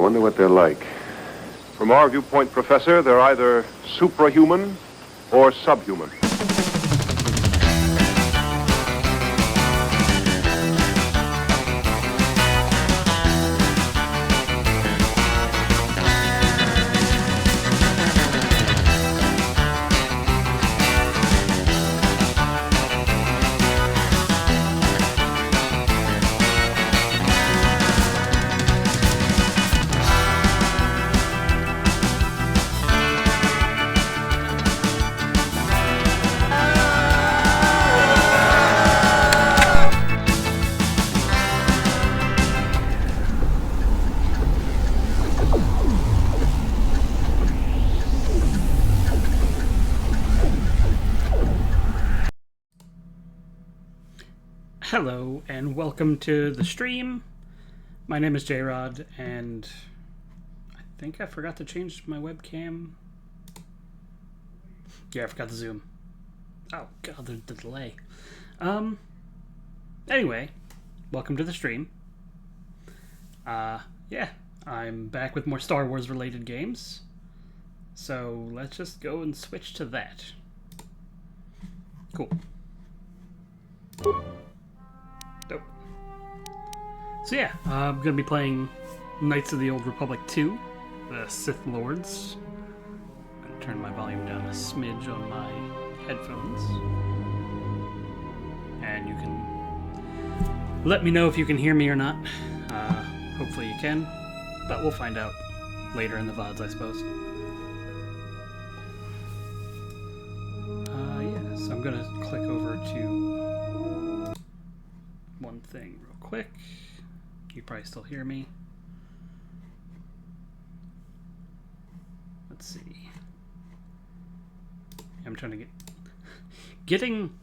wonder what they're like. From our viewpoint, Professor, they're either suprahuman or subhuman. Hello and welcome to the stream. My name is Jayrod and I think I forgot to change my webcam. Yeah, I forgot to zoom. Oh god, the delay. Anyway, welcome to the stream. Yeah, I'm back with more Star Wars related games. So let's just go and switch to that. Cool. Dope. So yeah, I'm going to be playing Knights of the Old Republic 2, the Sith Lords. I'm going to turn my volume down a smidge on my headphones. And you can let me know if you can hear me or not. Hopefully you can, but we'll find out later in the VODs, I suppose. Yeah, so I'm going to click over to one thing real quick. You probably still hear me. Let's see. I'm trying to getting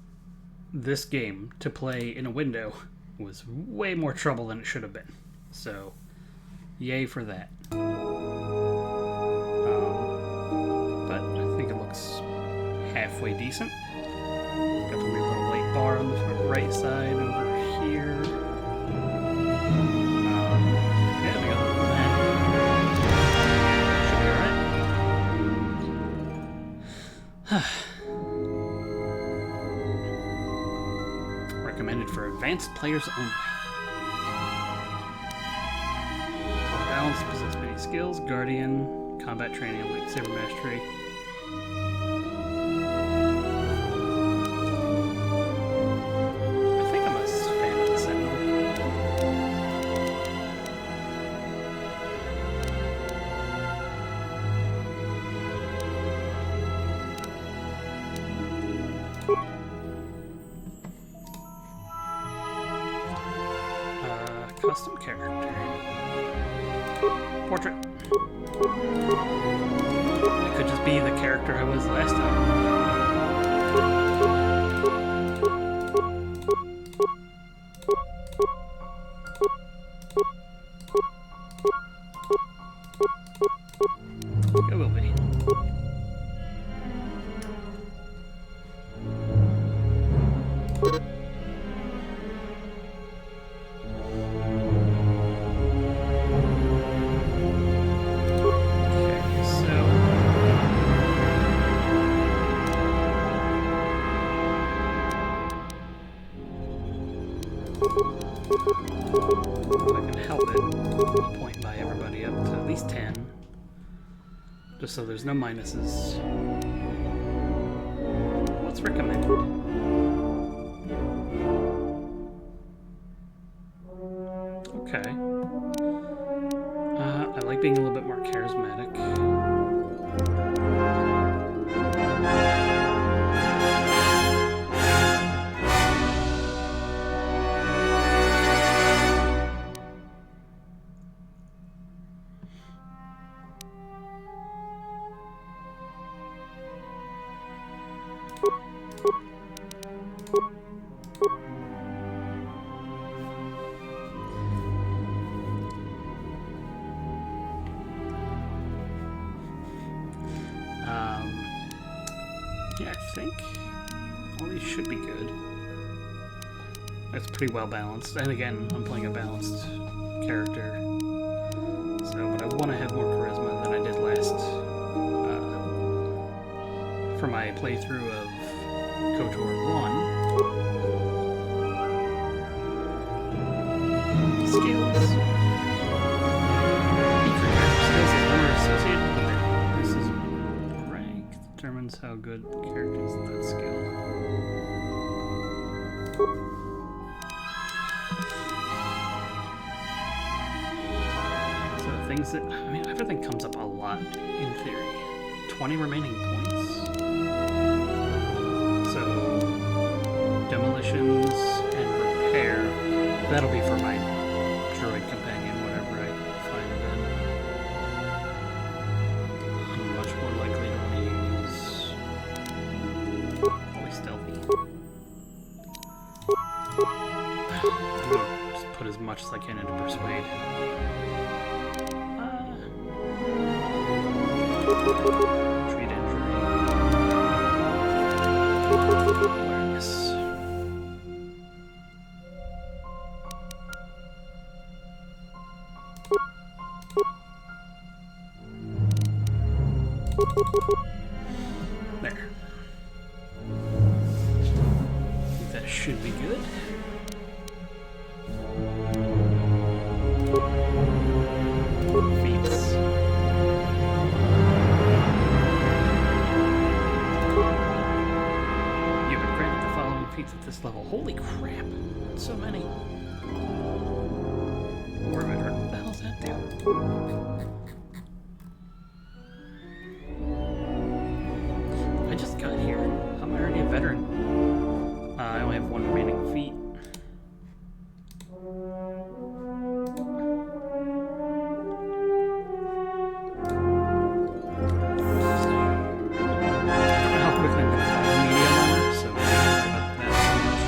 this game to play in a window was way more trouble than it should have been. So, yay for that. But I think it looks halfway decent. Got the weird little light bar on the right side over here. Yeah, we got a little that. Should be alright. Recommended for advanced players only. Balance, possess many skills, guardian, combat training, lightsaber mastery. Custom character. Portrait. It could just be the character I was last time. It will be. So there's no minuses. What's recommended? Okay. I like being a little bit more charismatic. Yeah, I think all these should be good. It's pretty well balanced. And again, I'm playing a balanced character. So, but I want to have more charisma than I did last for my playthrough of KOTOR 1. Skills. Each recruiter skills is number associated with their versus rank determines how good the character is at that skill. So things that, I mean, everything comes up a lot in theory. 20 remaining points. So demolitions and repair. That'll be for my droid companion, whatever I find then. I'm much more likely to want to use probably stealthy. I'm gonna just put as much as I can into persuade. Treat injury. Awareness. There. I think that should be good. Feats. You've been granted the following feats at this level. Holy crap! So many. War veteran. What the hell's that do? I just got here. How am I already a veteran? I only have one remaining feat. How quickly I'm gonna find medium armor, so I'm not worried about that too much.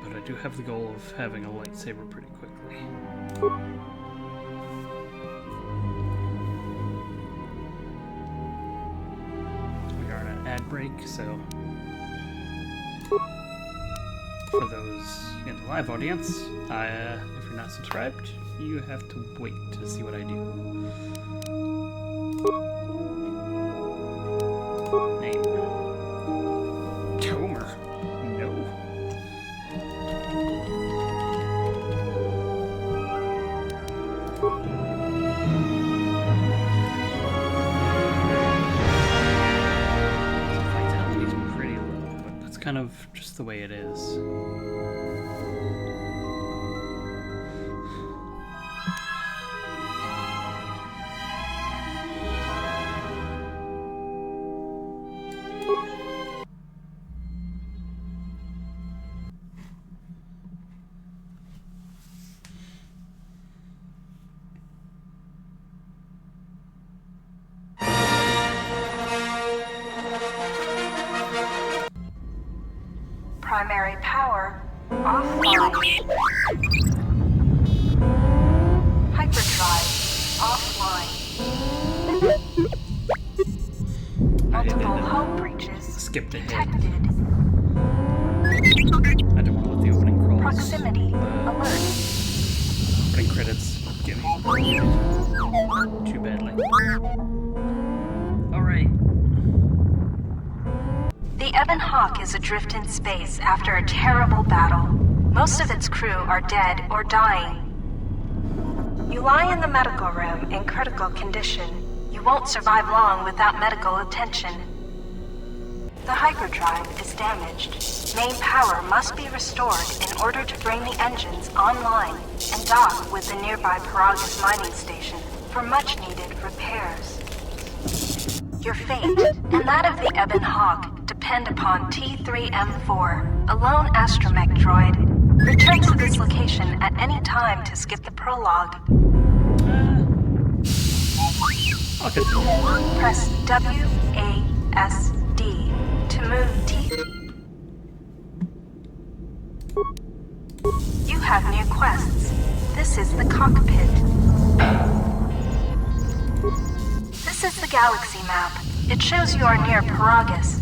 But I do have the goal of having a lightsaber pretty quickly. We are in an ad break, so for those in the live audience, if you're not subscribed, you have to wait to see what I do. Name. Tomer. No. Vitality's pretty low, but that's kind of just the way it is. Primary power offline. Hyperdrive offline. Multiple hull breaches Skipped ahead. detected. I don't want to let the opening crawls. Proximity alert. Opening credits get me too badly. Alright. The Ebon Hawk is adrift in space after a terrible battle. Most of its crew are dead or dying. You lie in the medical room in critical condition. You won't survive long without medical attention. The hyperdrive is damaged. Main power must be restored in order to bring the engines online and dock with the nearby Paragus mining station for much-needed repairs. Your fate and that of the Ebon Hawk depend upon T3M4, a lone astromech droid. Return to this location at any time to skip the prologue. I'll continue. Press WASD to move T. You have new quests. This is the cockpit. This is the galaxy map. It shows you are near Paragus.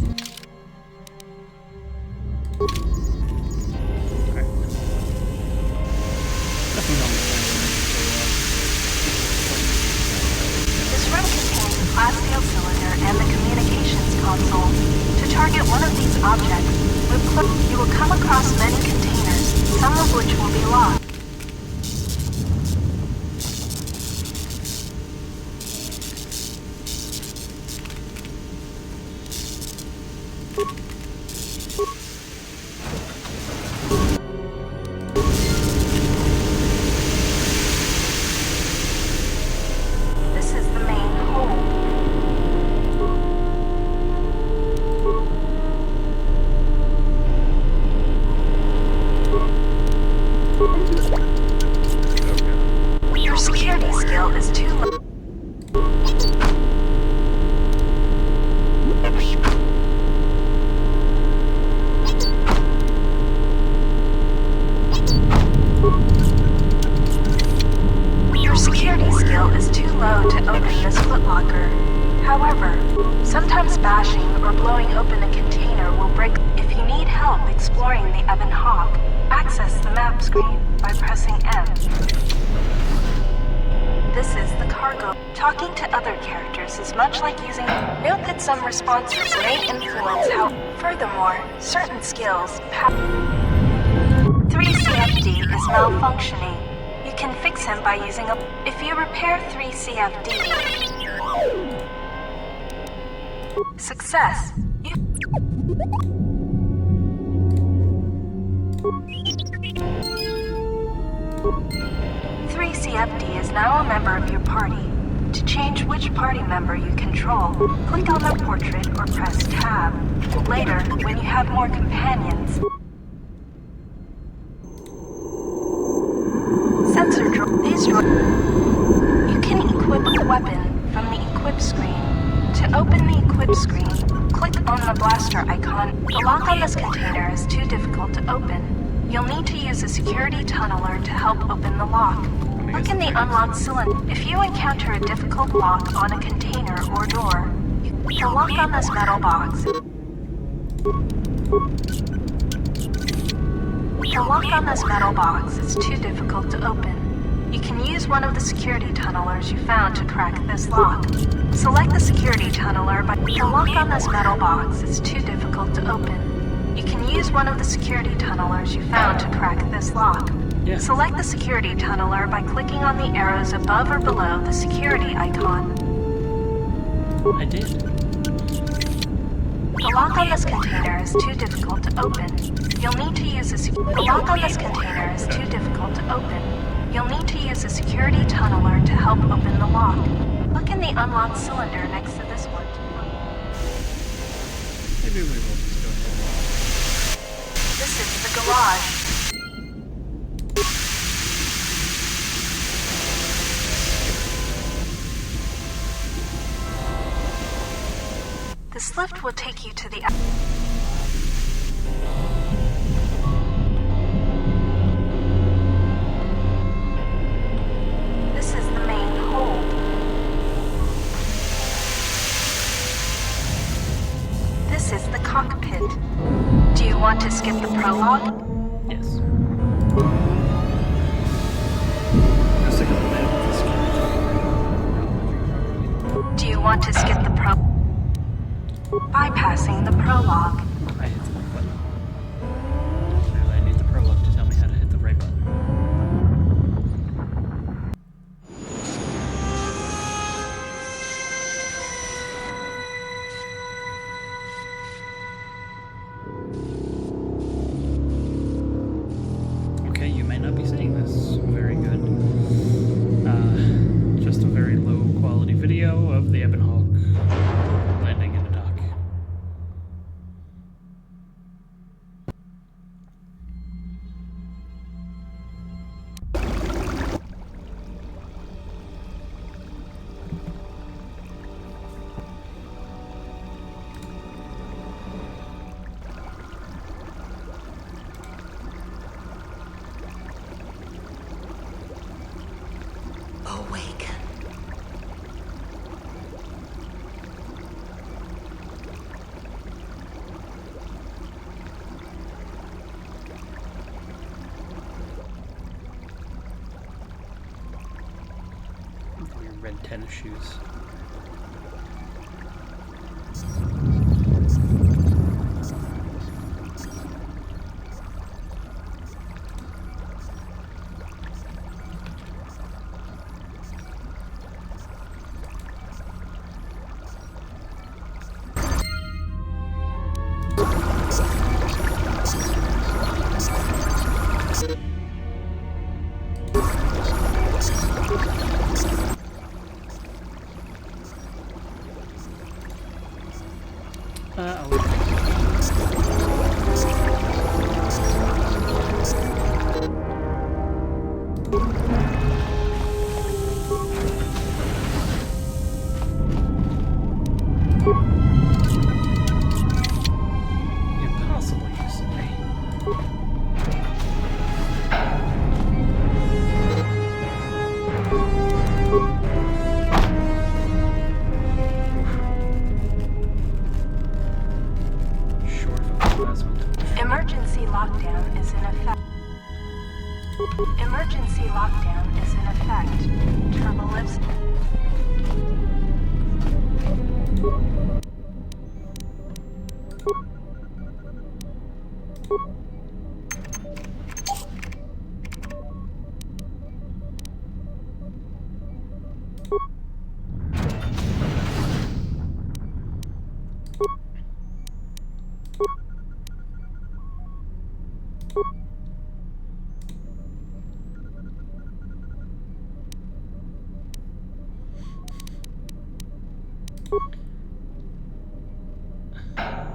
Okay. Nothing on the This room contains a plasteel cylinder and the communications console. To target one of these objects, you will come across many containers, some of which will be locked. This is the main hold. Your security skill is too low. Your security skill is too low to open this footlocker. However, sometimes bashing or blowing open a container will break. If you need help exploring the Ebon Hawk, access the map screen by pressing M. This is the cargo. Talking to other characters is much like using. Note that some responses may influence how. Furthermore, certain skills. 3CFD is malfunctioning. You can fix him by using a. If you repair 3CFD. Success. 3CFD is now a member of your party. To change which party member you control, click on the portrait or press Tab. Later, when you have more companions, sensor these you can equip a weapon from the equip screen. To open the equip screen, click on the blaster icon. The lock on this container is too difficult to open. You'll need to use a security tunneler to help open the lock. Look in the unlocked cylinder. If you encounter a difficult lock on a container or door, the lock on this metal box. The lock on this metal box is too difficult to open. You can use one of the security tunnelers you found to crack this lock. Select the security tunneler by the lock on this metal box is too difficult to open. You can use one of the security tunnelers you found to crack this lock. Yeah. Select the security tunneler by clicking on the arrows above or below the security icon. I did. The lock on this container is too difficult to open. You'll need to use a the lock on this container is too difficult to open. You'll need to use a security tunneler to help open the lock. Look in the unlocked cylinder next to this one. Maybe we will just go ahead. This is the garage. This lift will take you to the. This is the main hold. This is the cockpit. Do you want to skip the prologue? Yes. Let's take a look at the Do you want to skip the prologue? Bypassing the prologue. I hit the right button. Clearly I need the prologue to tell me how to hit the right button. Okay, you may not be seeing this. Very good. Just a very low quality video of the Ebon Hawk landing in a dock. red tennis shoes. Emergency lockdown is in effect. Emergency lockdown is in effect. Turbo lives.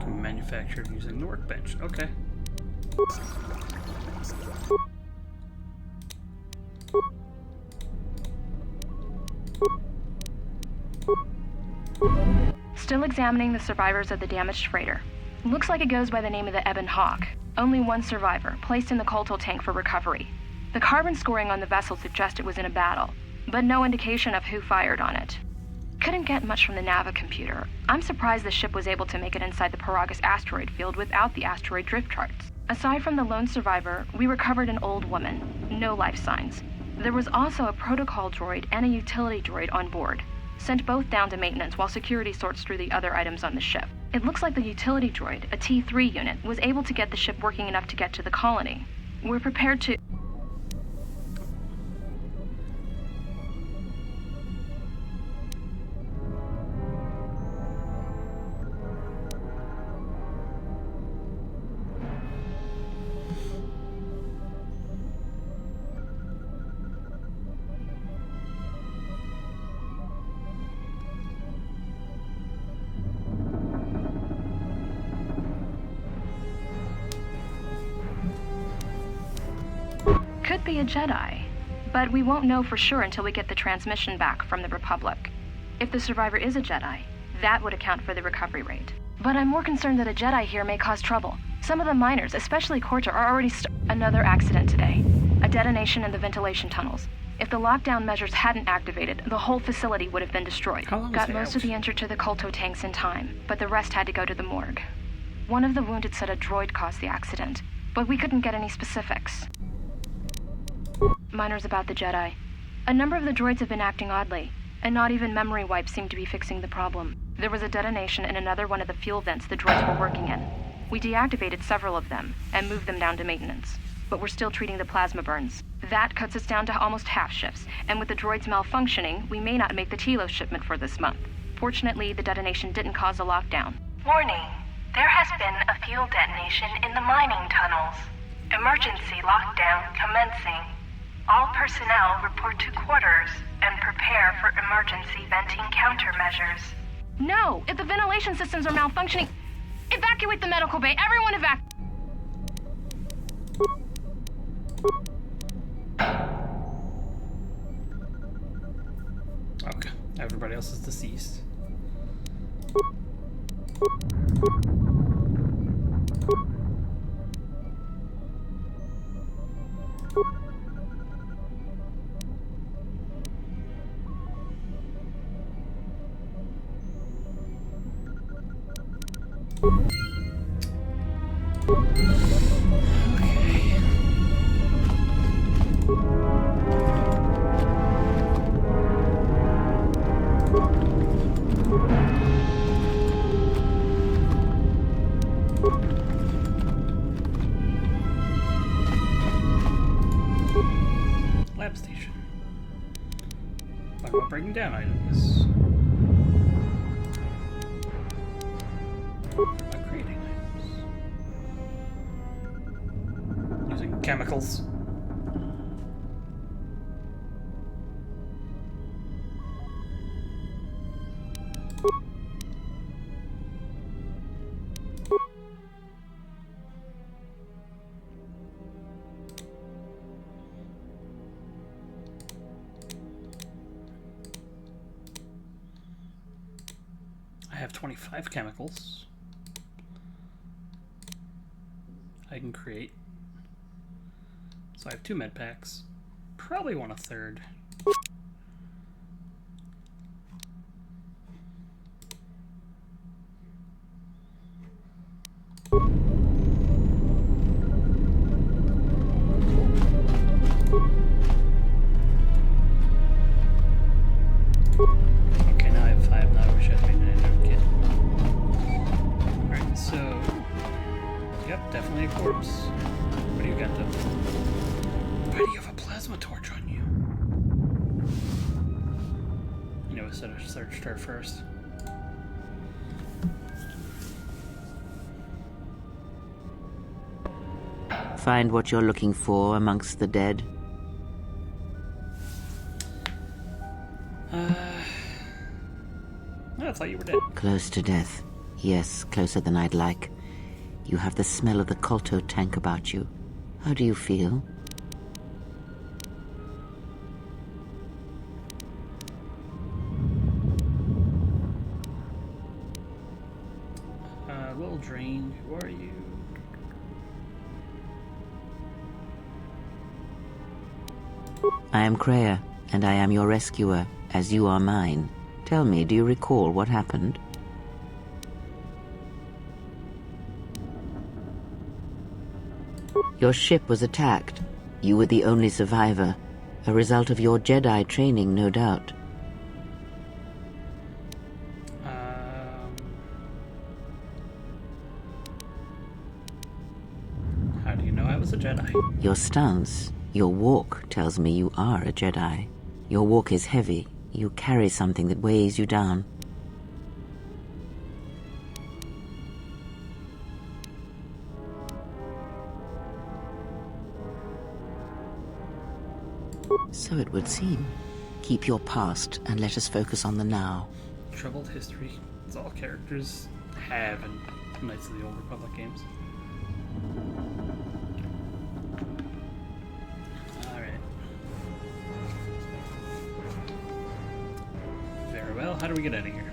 Manufactured using the workbench. Okay. Still examining the survivors of the damaged freighter. Looks like it goes by the name of the Ebon Hawk. Only one survivor, placed in the coltal tank for recovery. The carbon scoring on the vessel suggests it was in a battle, but no indication of who fired on it. Couldn't get much from the Nava computer. I'm surprised the ship was able to make it inside the Paragus asteroid field without the asteroid drift charts. Aside from the lone survivor, we recovered an old woman. No life signs. There was also a protocol droid and a utility droid on board. Sent both down to maintenance while security sorts through the other items on the ship. It looks like the utility droid, a T3 unit, was able to get the ship working enough to get to the colony. We're prepared to... Could be a Jedi, but we won't know for sure until we get the transmission back from the Republic. If the survivor is a Jedi, that would account for the recovery rate. But I'm more concerned that a Jedi here may cause trouble. Some of the miners, especially Corta, are already Another accident today. A detonation in the ventilation tunnels. If the lockdown measures hadn't activated, the whole facility would have been destroyed. Got most of the injured to the colto tanks in time, but the rest had to go to the morgue. One of the wounded said a droid caused the accident, but we couldn't get any specifics. Miners about the Jedi. A number of the droids have been acting oddly, and not even memory wipes seem to be fixing the problem. There was a detonation in another one of the fuel vents the droids were working in. We deactivated several of them, and moved them down to maintenance. But we're still treating the plasma burns. That cuts us down to almost half shifts, and with the droids malfunctioning, we may not make the Telos shipment for this month. Fortunately, the detonation didn't cause a lockdown. Warning. There has been a fuel detonation in the mining tunnels. Emergency lockdown commencing. All personnel report to quarters and prepare for emergency venting countermeasures. No! If the ventilation systems are malfunctioning, evacuate the medical bay! Everyone evacuate! Okay, everybody else is deceased. Lab station. Talk about breaking down items. About creating items. Using chemicals. I have 25 chemicals I can create. So I have 2 med packs. Probably want a third. Okay, now I have 5. Now I wish I had made an antidote kit. Alright, so... Yep, definitely a corpse. What do you got, though? Why do you have a plasma torch on you? You know, I should have searched her first. Find what you're looking for amongst the dead? I thought you were dead. Close to death. Yes, closer than I'd like. You have the smell of the Kolto tank about you. How do you feel? A little drained. Who are you? I am Kreia, and I am your rescuer, as you are mine. Tell me, do you recall what happened? Your ship was attacked. You were the only survivor. A result of your Jedi training, no doubt. How do you know I was a Jedi? Your stance, your walk tells me you are a Jedi. Your walk is heavy. You carry something that weighs you down. So it would seem. Keep your past and let us focus on the now. Troubled history. It's all characters have in Knights of the Old Republic games. Alright. Very well. How do we get out of here?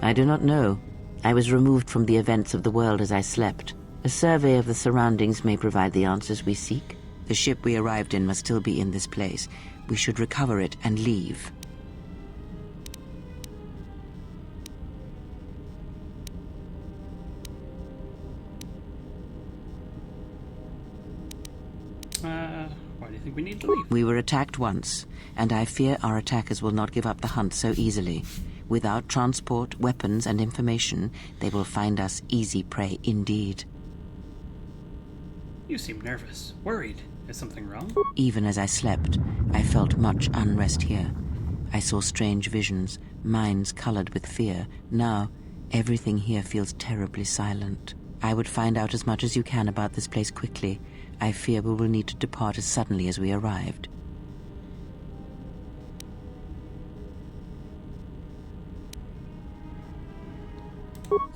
I do not know. I was removed from the events of the world as I slept. A survey of the surroundings may provide the answers we seek. The ship we arrived in must still be in this place. We should recover it and leave. Why do you think we need to leave? We were attacked once, and I fear our attackers will not give up the hunt so easily. Without transport, weapons, and information, they will find us easy prey indeed. You seem nervous. Worried. Is something wrong? Even as I slept, I felt much unrest here. I saw strange visions, minds colored with fear. Now, everything here feels terribly silent. I would find out as much as you can about this place quickly. I fear we will need to depart as suddenly as we arrived.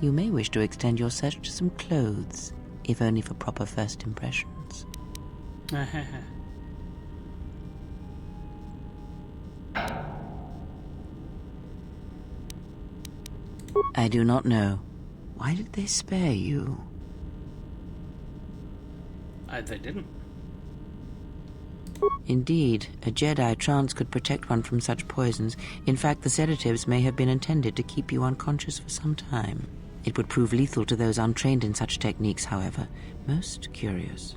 You may wish to extend your search to some clothes, if only for proper first impressions. I do not know. Why did they spare you? They didn't. Indeed, a Jedi trance could protect one from such poisons. In fact, the sedatives may have been intended to keep you unconscious for some time. It would prove lethal to those untrained in such techniques, however. Most curious.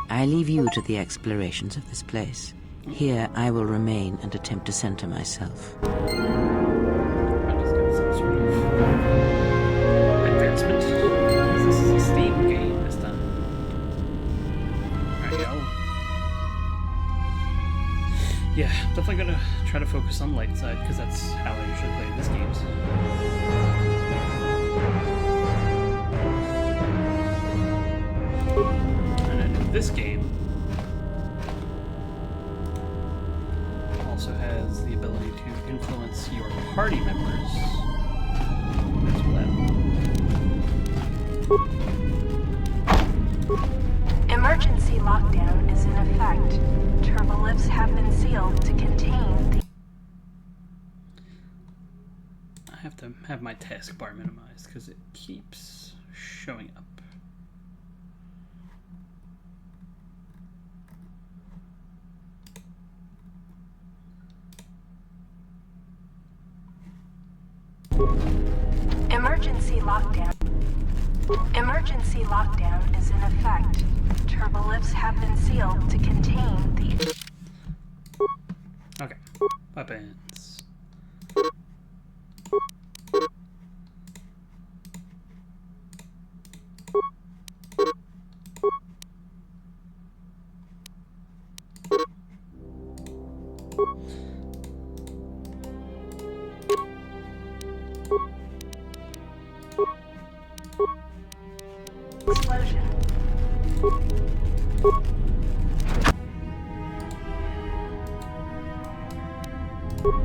I leave you to the explorations of this place. Here I will remain and attempt to center myself. focus on light side because that's how I usually play these games. And then this game also has the ability to influence your party members as well. Emergency lockdown is in effect. Turbolifts have been sealed to contain the... I have to have my taskbar minimized because it keeps showing up. Emergency lockdown. Emergency lockdown is in effect. Turbolifts have been sealed to contain the... Okay. Weapons. Explosion.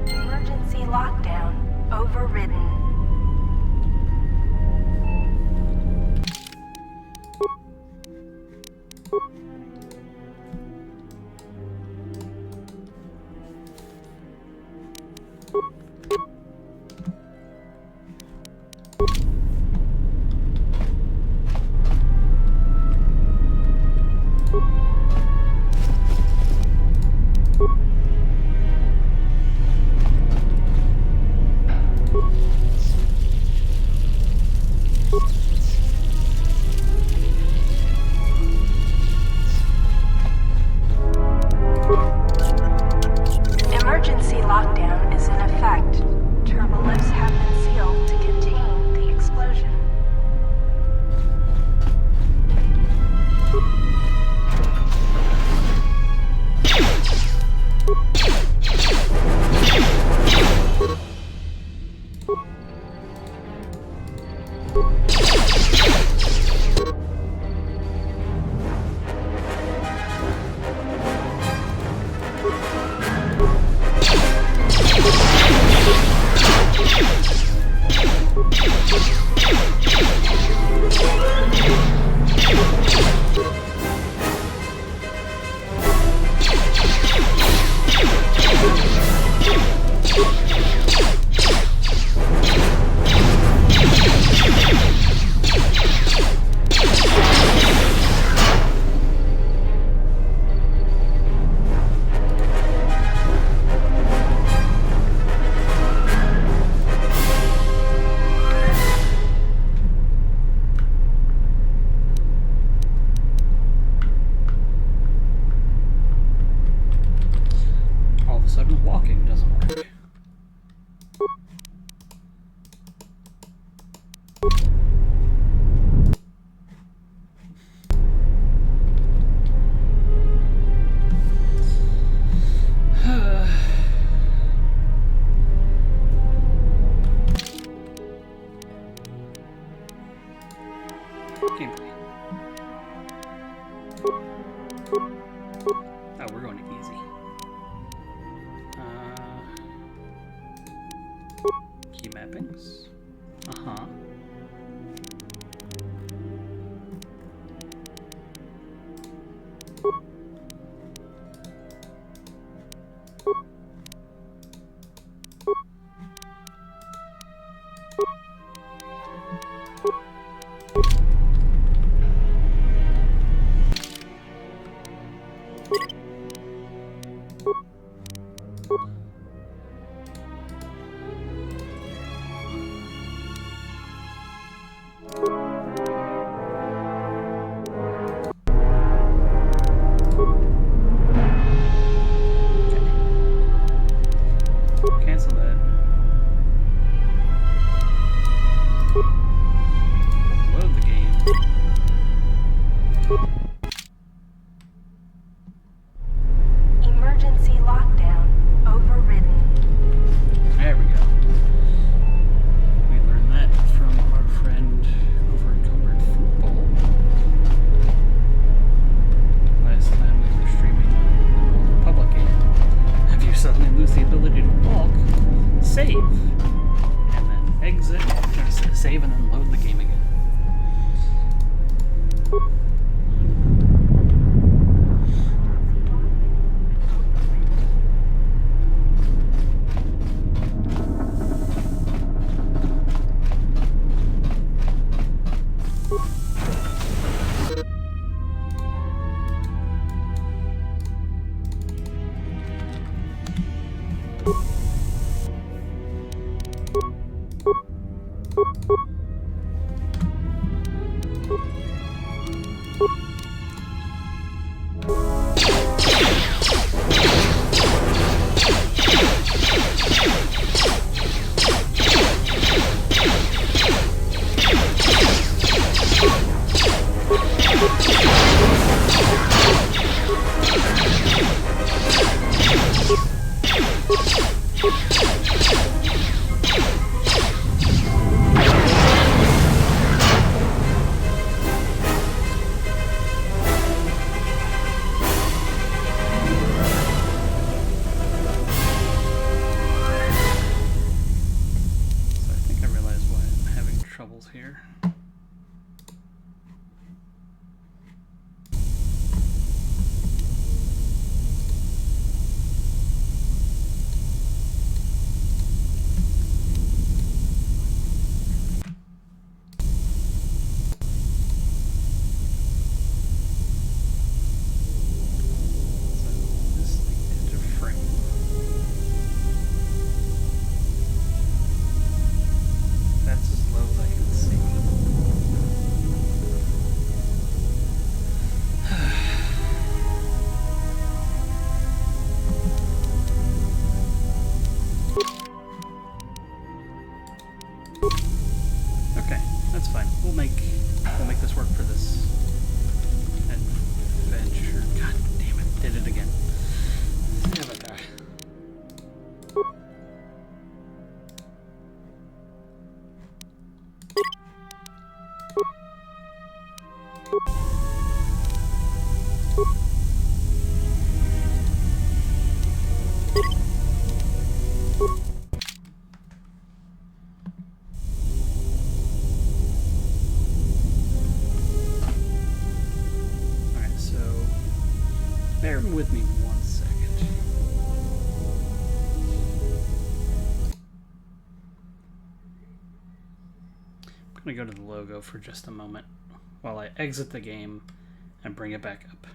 Emergency lockdown overridden. Emergency lockdown is in effect. Turbolifts have been sealed to contain the explosion. All of a sudden, walking doesn't work. Gameplay. Oh, we're going to easy. Key mappings. Uh-huh. Cancel that. save and then load the game again. Here. We'll make this work for this adventure. God damn it, did it again. Damn it. Bear with me 1 second. I'm going to go to the logo for just a moment while I exit the game and bring it back up.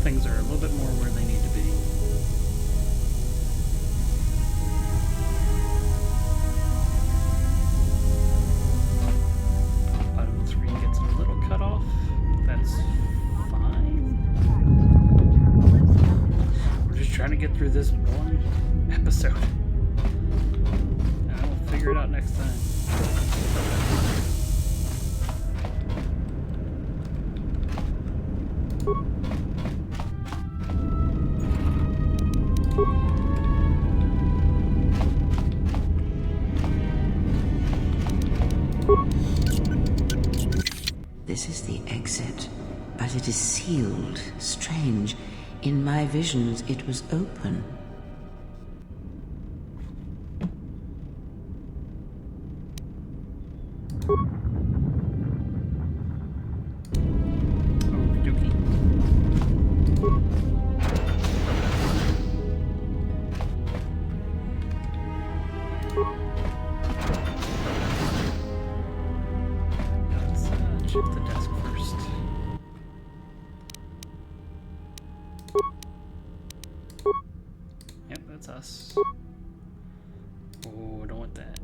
Things are a little bit more where they need to be. Bottom 3 gets a little cut off. That's fine. We're just trying to get through this one episode. And we'll figure it out next time. This is the exit, but it is sealed. Strange. In my visions, it was open. sus. Oh, I don't want that.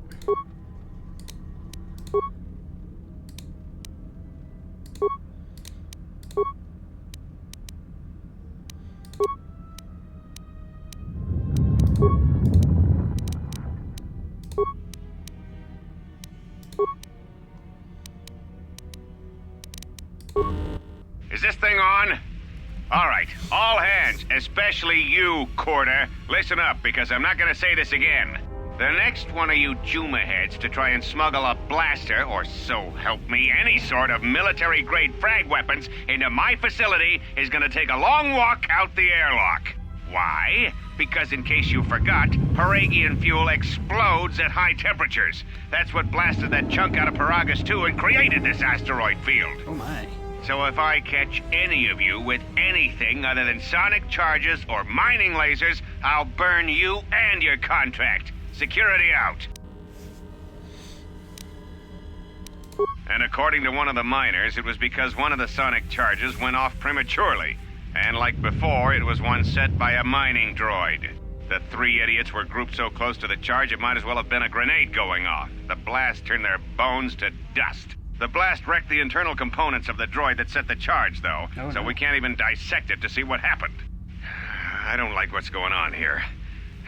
Is this thing on? All right, all hands, especially you, Corda, listen up, because I'm not gonna say this again. The next one of you Juma heads to try and smuggle a blaster, or so help me, any sort of military-grade frag weapons into my facility is gonna take a long walk out the airlock. Why? Because in case you forgot, Paragian fuel explodes at high temperatures. That's what blasted that chunk out of Paragus 2 and created this asteroid field. Oh my. So if I catch any of you with anything other than sonic charges or mining lasers, I'll burn you and your contract. Security out. And according to one of the miners, it was because one of the sonic charges went off prematurely. And like before, it was one set by a mining droid. The three idiots were grouped so close to the charge, it might as well have been a grenade going off. The blast turned their bones to dust. The blast wrecked the internal components of the droid that set the charge, though, so we can't even dissect it to see what happened. I don't like what's going on here.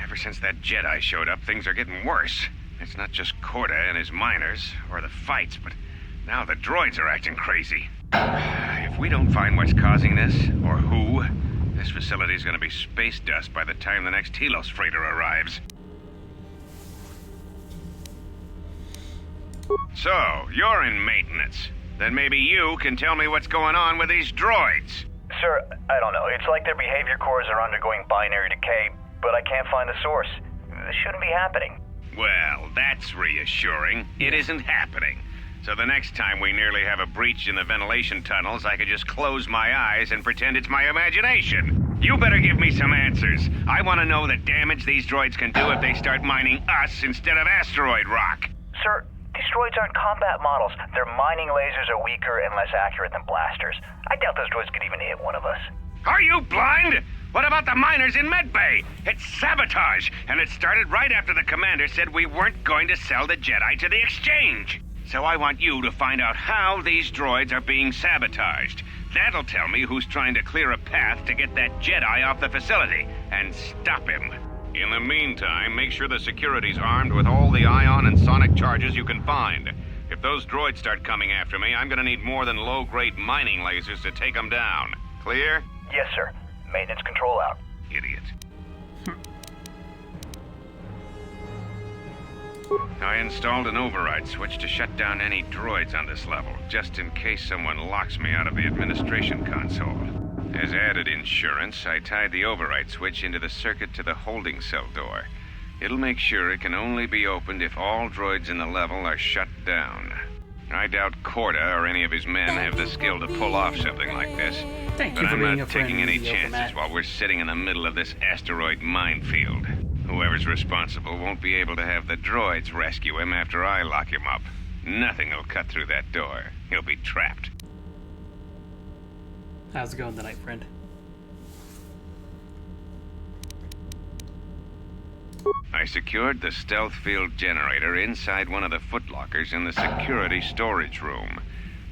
Ever since that Jedi showed up, things are getting worse. It's not just Corda and his miners, or the fights, but now the droids are acting crazy. If we don't find what's causing this, or who, this facility's gonna be space dust by the time the next Telos freighter arrives. So, you're in maintenance. Then maybe you can tell me what's going on with these droids. Sir, I don't know. It's like their behavior cores are undergoing binary decay, but I can't find the source. This shouldn't be happening. Well, that's reassuring. It isn't happening. So the next time we nearly have a breach in the ventilation tunnels, I could just close my eyes and pretend it's my imagination. You better give me some answers. I want to know the damage these droids can do if they start mining us instead of asteroid rock. Sir, these droids aren't combat models. Their mining lasers are weaker and less accurate than blasters. I doubt those droids could even hit one of us. Are you blind? What about the miners in Medbay? It's sabotage, and it started right after the commander said we weren't going to sell the Jedi to the exchange. So I want you to find out how these droids are being sabotaged. That'll tell me who's trying to clear a path to get that Jedi off the facility, and stop him. In the meantime, make sure the security's armed with all the ion and sonic charges you can find. If those droids start coming after me, I'm gonna need more than low-grade mining lasers to take them down. Clear? Yes, sir. Maintenance control out. Idiot. I installed an override switch to shut down any droids on this level, just in case someone locks me out of the administration console. As added insurance, I tied the override switch into the circuit to the holding cell door. It'll make sure it can only be opened if all droids in the level are shut down. I doubt Corda or any of his men have the skill to pull off something like this. Thank But you for I'm being not a friend taking any in the open chances mat. while we're sitting in the middle of this asteroid minefield. Whoever's responsible won't be able to have the droids rescue him after I lock him up. Nothing will cut through that door. He'll be trapped. How's it going tonight, friend? I secured the stealth field generator inside one of the footlockers in the security storage room.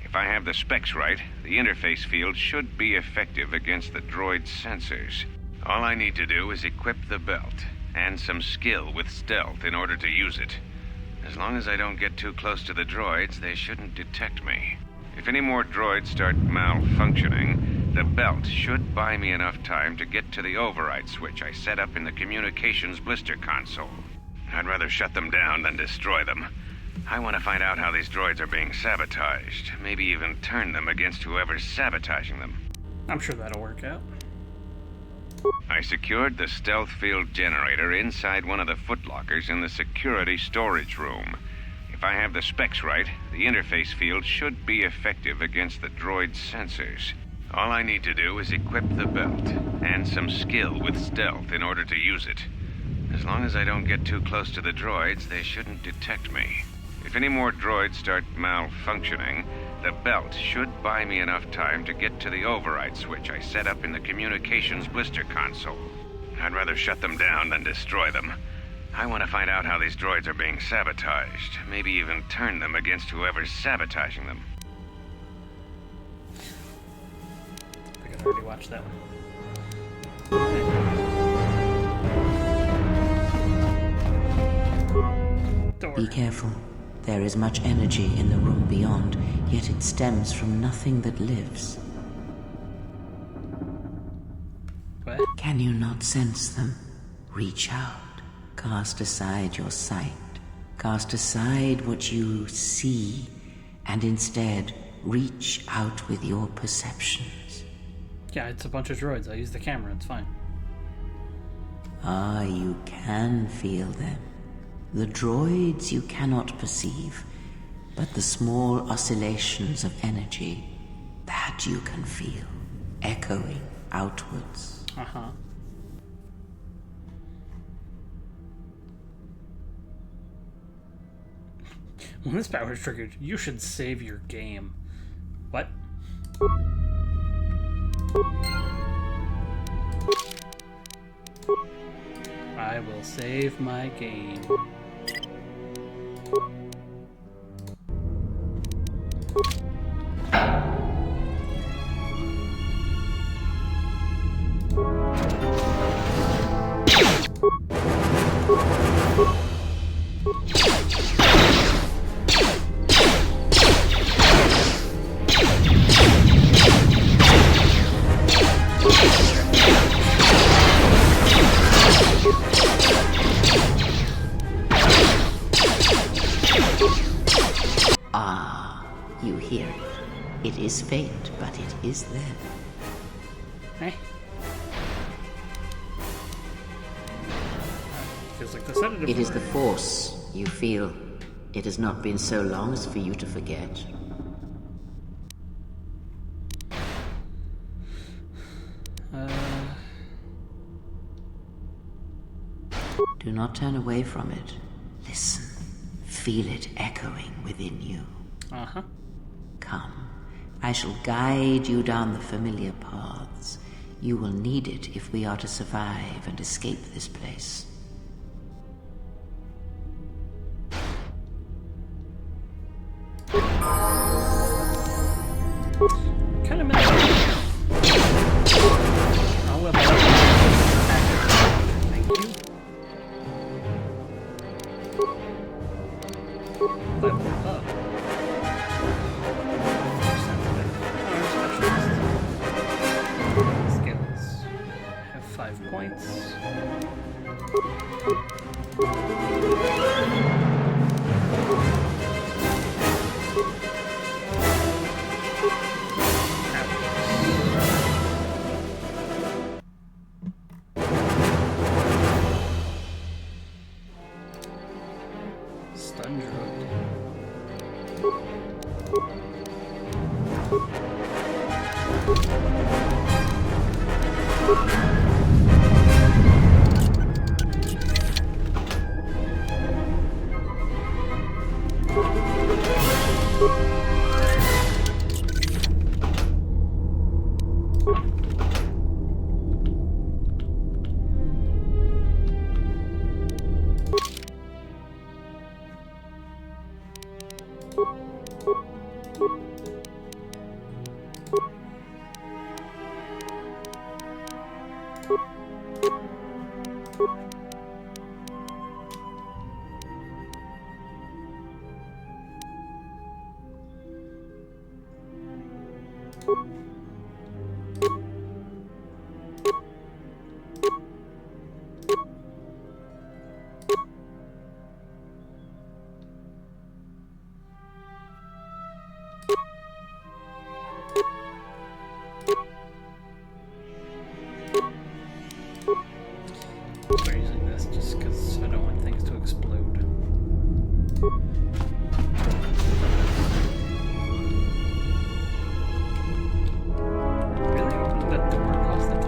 If I have the specs right, the interface field should be effective against the droid's sensors. All I need to do is equip the belt, and some skill with stealth in order to use it. As long as I don't get too close to the droids, they shouldn't detect me. If any more droids start malfunctioning, the belt should buy me enough time to get to the override switch I set up in the communications blister console. I'd rather shut them down than destroy them. I want to find out how these droids are being sabotaged, maybe even turn them against whoever's sabotaging them. I'm sure that'll work out. I secured the stealth field generator inside one of the footlockers in the security storage room. If I have the specs right, the interface field should be effective against the droid's sensors. All I need to do is equip the belt, and some skill with stealth in order to use it. As long as I don't get too close to the droids, they shouldn't detect me. If any more droids start malfunctioning, the belt should buy me enough time to get to the override switch I set up in the communications blister console. I'd rather shut them down than destroy them. I want to find out how these droids are being sabotaged. Maybe even turn them against whoever's sabotaging them. I think I already watched that one. Door. Be careful. There is much energy in the room beyond, yet it stems from nothing that lives. What? Can you not sense them? Reach out. Cast aside your sight. Cast aside what you see, and instead reach out with your perceptions. Yeah, it's a bunch of droids. I use the camera, it's fine. Ah, you can feel them. The droids you cannot perceive, but the small oscillations of energy, that you can feel, echoing outwards. Uh-huh. When this power is triggered, you should save your game. What? I will save my game. Ah, you hear it. It is faint, but it is there. Eh? Feels like the sedative. It is the Force, you feel. It has not been so long as for you to forget. Do not turn away from it. Listen. Feel it echoing within you. Uh-huh. Come. I shall guide you down the familiar paths. You will need it if we are to survive and escape this place. Kind of messed up. Oh, well, thank you. Level up. Skills. Have 5 points. Stun droid. We're using this just because I don't want things to explode. Really opening that door cost that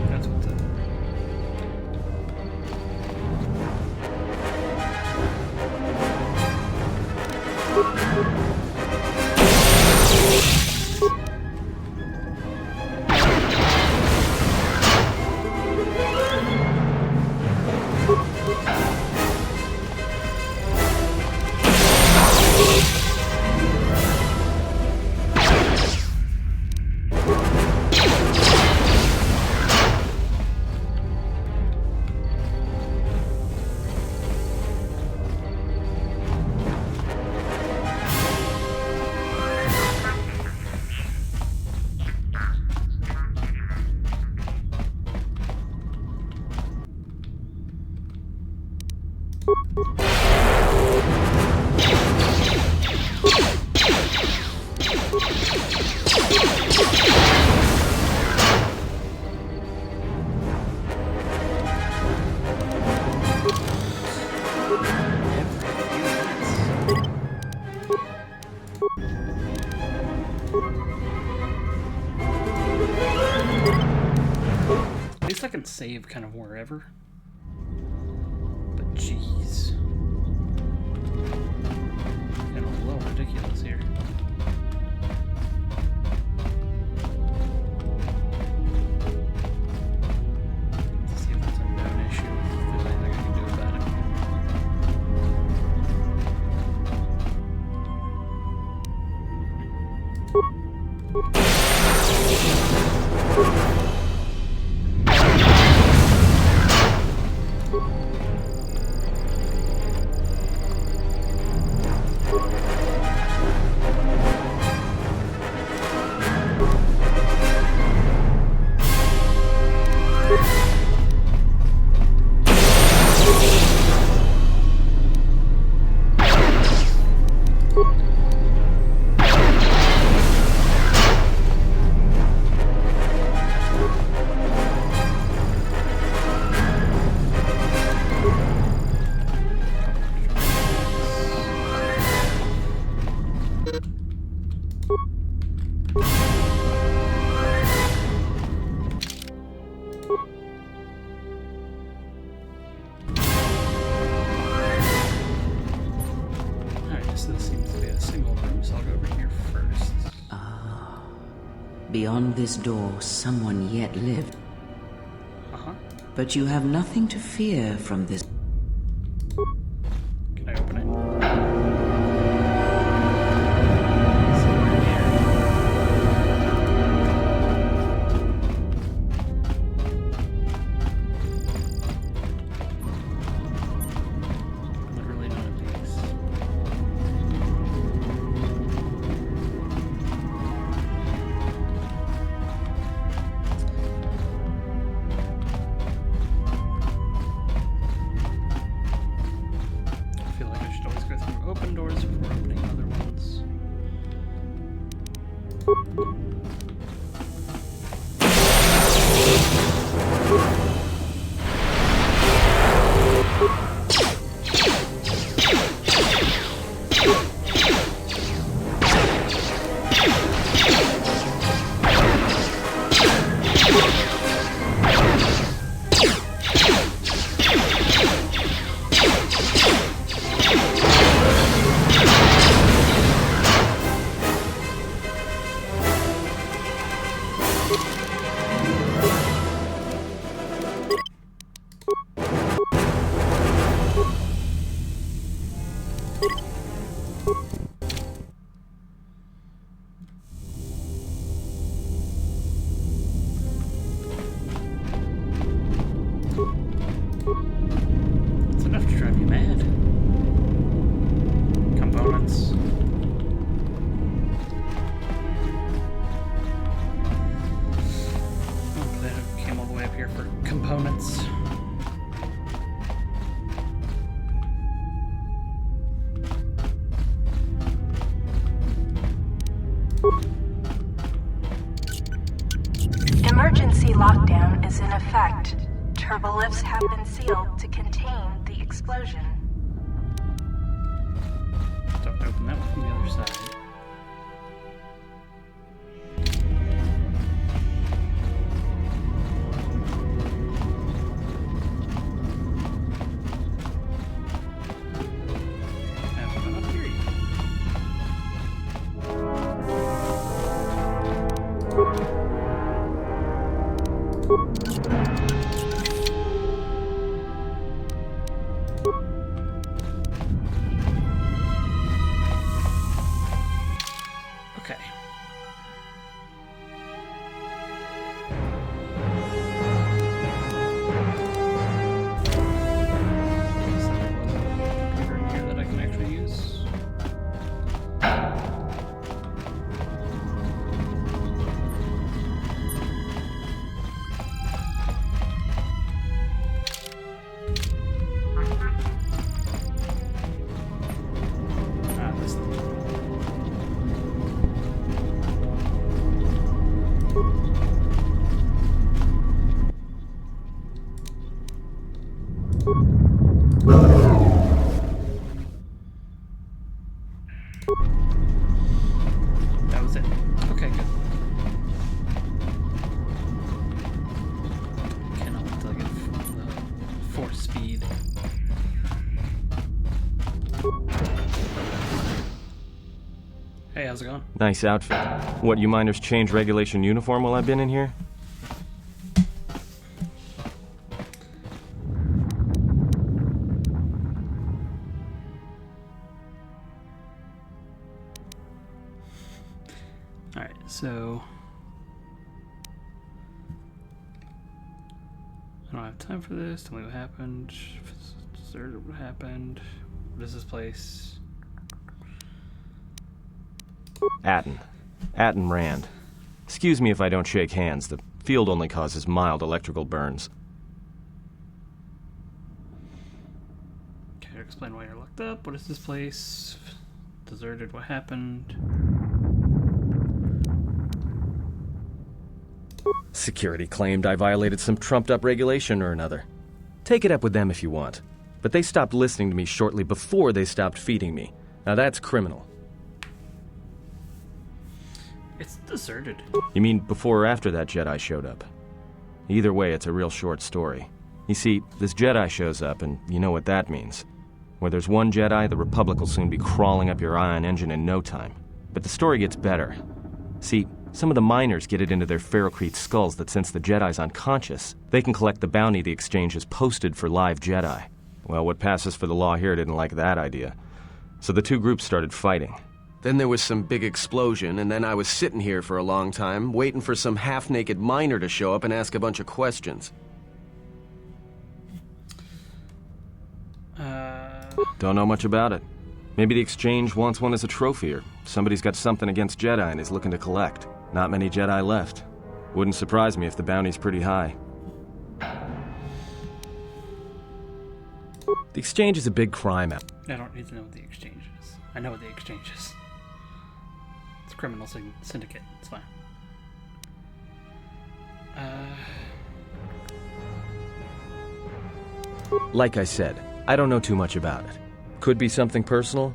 That's what's up. At least I can save kind of wherever. But jeez. Getting a little ridiculous here. Let's see if it's a known issue, if there's anything I can do about it. Beyond this door, someone yet lived. But you have nothing to fear from this. Can I open it? Literally none of these. I feel like I should always go through open doors before opening other ones. It's enough to drive you mad. Components. I'm glad I came all the way up here for components. Emergency lockdown is in effect. Turbolifts have been sealed to contain the explosion. open that one from the other side. Haven't been up here yet. Okay. Computer in here that I can actually use. This thing. That was it. Okay, good. Cannot wait till I get force speed. Hey, how's it going? Nice outfit. What, you miners change regulation uniform while I've been in here? Alright, so I don't have time for this. Tell me what happened. Deserted, what happened? What is this place? Atten Rand. Excuse me if I don't shake hands. The field only causes mild electrical burns. Care to explain why you're locked up? What is this place? Deserted, what happened? Security claimed I violated some trumped-up regulation or another. Take it up with them if you want. But they stopped listening to me shortly before they stopped feeding me. Now that's criminal. It's deserted. You mean before or after that Jedi showed up? Either way, it's a real short story. You see, this Jedi shows up, and you know what that means. Where there's one Jedi, the Republic will soon be crawling up your ion engine in no time. But the story gets better. See, some of the miners get it into their ferrocrete skulls that since the Jedi's unconscious, they can collect the bounty the exchange has posted for live Jedi. Well, what passes for the law here didn't like that idea. So the two groups started fighting. Then there was some big explosion, and then I was sitting here for a long time, waiting for some half-naked miner to show up and ask a bunch of questions. Don't know much about it. Maybe the exchange wants one as a trophy, or somebody's got something against Jedi and is looking to collect. Not many Jedi left. Wouldn't surprise me if the bounty's pretty high. The exchange is a big crime out. I don't need to know what the exchange is. I know what the exchange is. It's a criminal syndicate. It's fine. Like I said, I don't know too much about it. Could be something personal,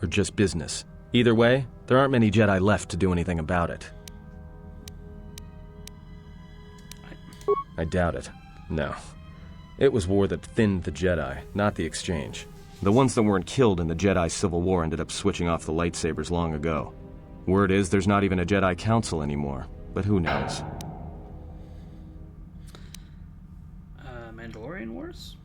or just business. Either way, there aren't many Jedi left to do anything about it. I doubt it. No. It was war that thinned the Jedi, not the exchange. The ones that weren't killed in the Jedi Civil War ended up switching off the lightsabers long ago. Word is there's not even a Jedi Council anymore, but who knows? Mandalorian Wars?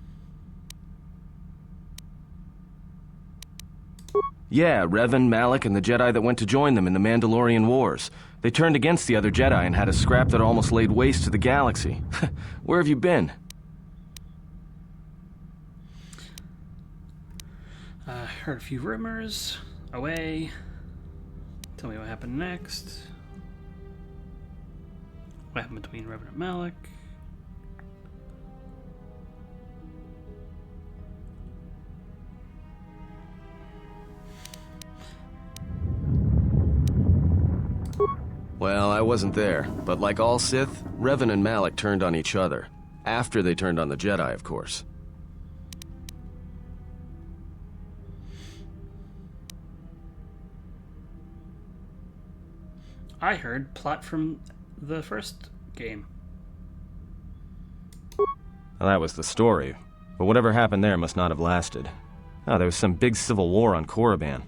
Yeah, Revan, Malak, and the Jedi that went to join them in the Mandalorian Wars. They turned against the other Jedi and had a scrap that almost laid waste to the galaxy. Where have you been? Heard a few rumors. Away. Tell me what happened next. What happened between Revan and Malak? Well, I wasn't there, but like all Sith, Revan and Malak turned on each other. After they turned on the Jedi, of course. I heard plot from the first game. Well, that was the story. But whatever happened there must not have lasted. Oh, there was some big civil war on Korriban.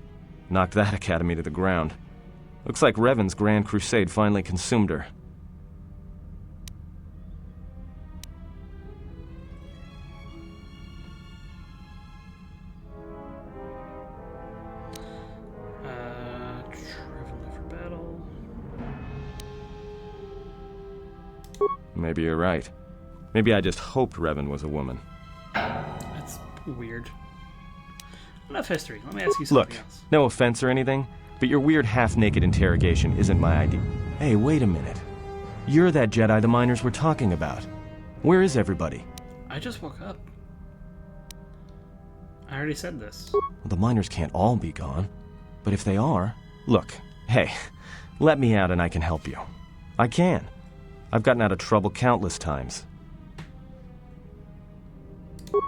Knocked that academy to the ground. Looks like Revan's grand crusade finally consumed her. Maybe you're right. Maybe I just hoped Revan was a woman. That's weird. Enough history. Let me ask you something Look, else. no offense or anything, but your weird half-naked interrogation isn't my idea. Hey, wait a minute. You're that Jedi the miners were talking about. Where is everybody? I just woke up. I already said this. Well, the miners can't all be gone. But if they are... Look, hey, let me out and I can help you. I can. I've gotten out of trouble countless times.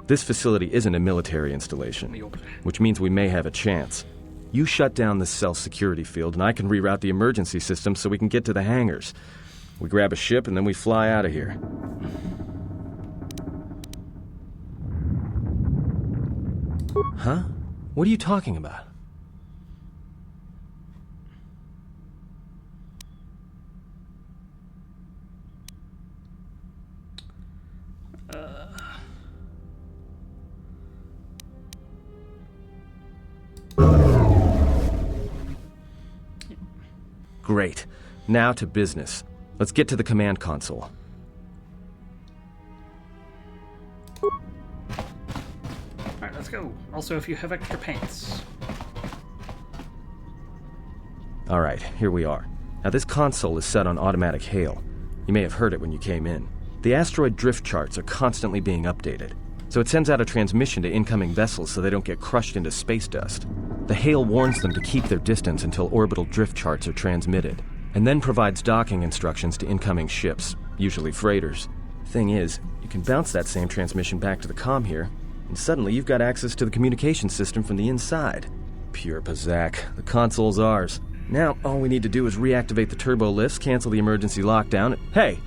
This facility isn't a military installation, which means we may have a chance. You shut down the cell security field and I can reroute the emergency system so we can get to the hangars. We grab a ship and then we fly out of here. Huh? What are you talking about? Great. Now to business. Let's get to the command console. Alright, let's go. Also, if you have extra pants. Alright, here we are. Now this console is set on automatic hail. You may have heard it when you came in. The asteroid drift charts are constantly being updated, so it sends out a transmission to incoming vessels so they don't get crushed into space dust. The hail warns them to keep their distance until orbital drift charts are transmitted, and then provides docking instructions to incoming ships, usually freighters. Thing is, you can bounce that same transmission back to the comm here, and suddenly you've got access to the communication system from the inside. Pure Pazak. The console's ours. Now, all we need to do is reactivate the turbo lifts, cancel the emergency lockdown. Hey!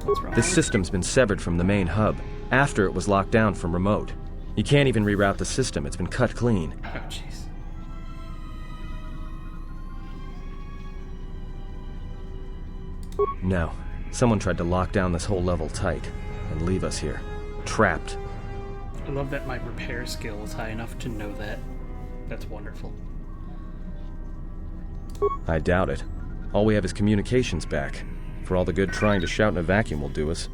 What's wrong? This system's been severed from the main hub, after it was locked down from remote. You can't even reroute the system, it's been cut clean. Oh, jeez. No. Someone tried to lock down this whole level tight, and leave us here. Trapped. I love that my repair skill is high enough to know that. That's wonderful. I doubt it. All we have is communications back. For all the good trying to shout in a vacuum will do us.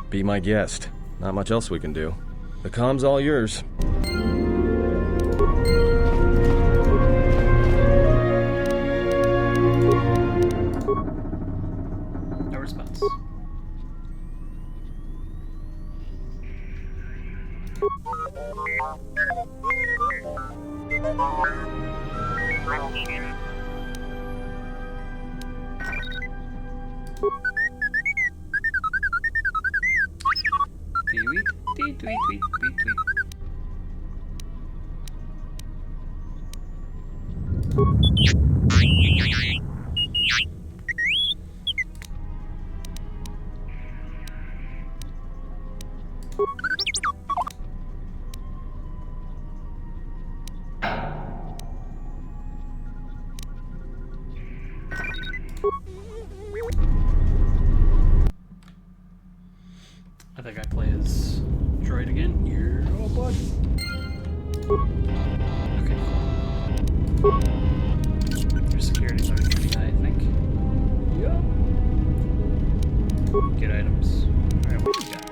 Be my guest. Not much else we can do. The comm's all yours. No response. Tweet. I think I play as droid again. You're oh bud. Okay. Your security's already pretty high, I think. Yeah. Get items. Alright, what do you got?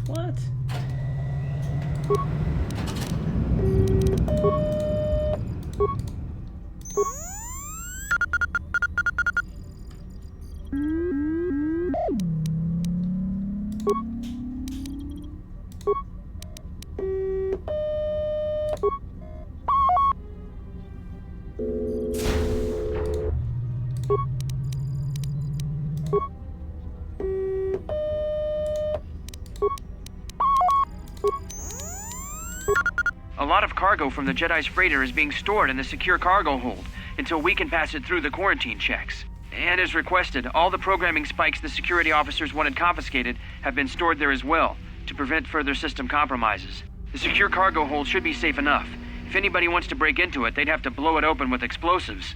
What? A lot of cargo from the Jedi's freighter is being stored in the secure cargo hold until we can pass it through the quarantine checks. And as requested, all the programming spikes the security officers wanted confiscated have been stored there as well, to prevent further system compromises. The secure cargo hold should be safe enough. If anybody wants to break into it, they'd have to blow it open with explosives.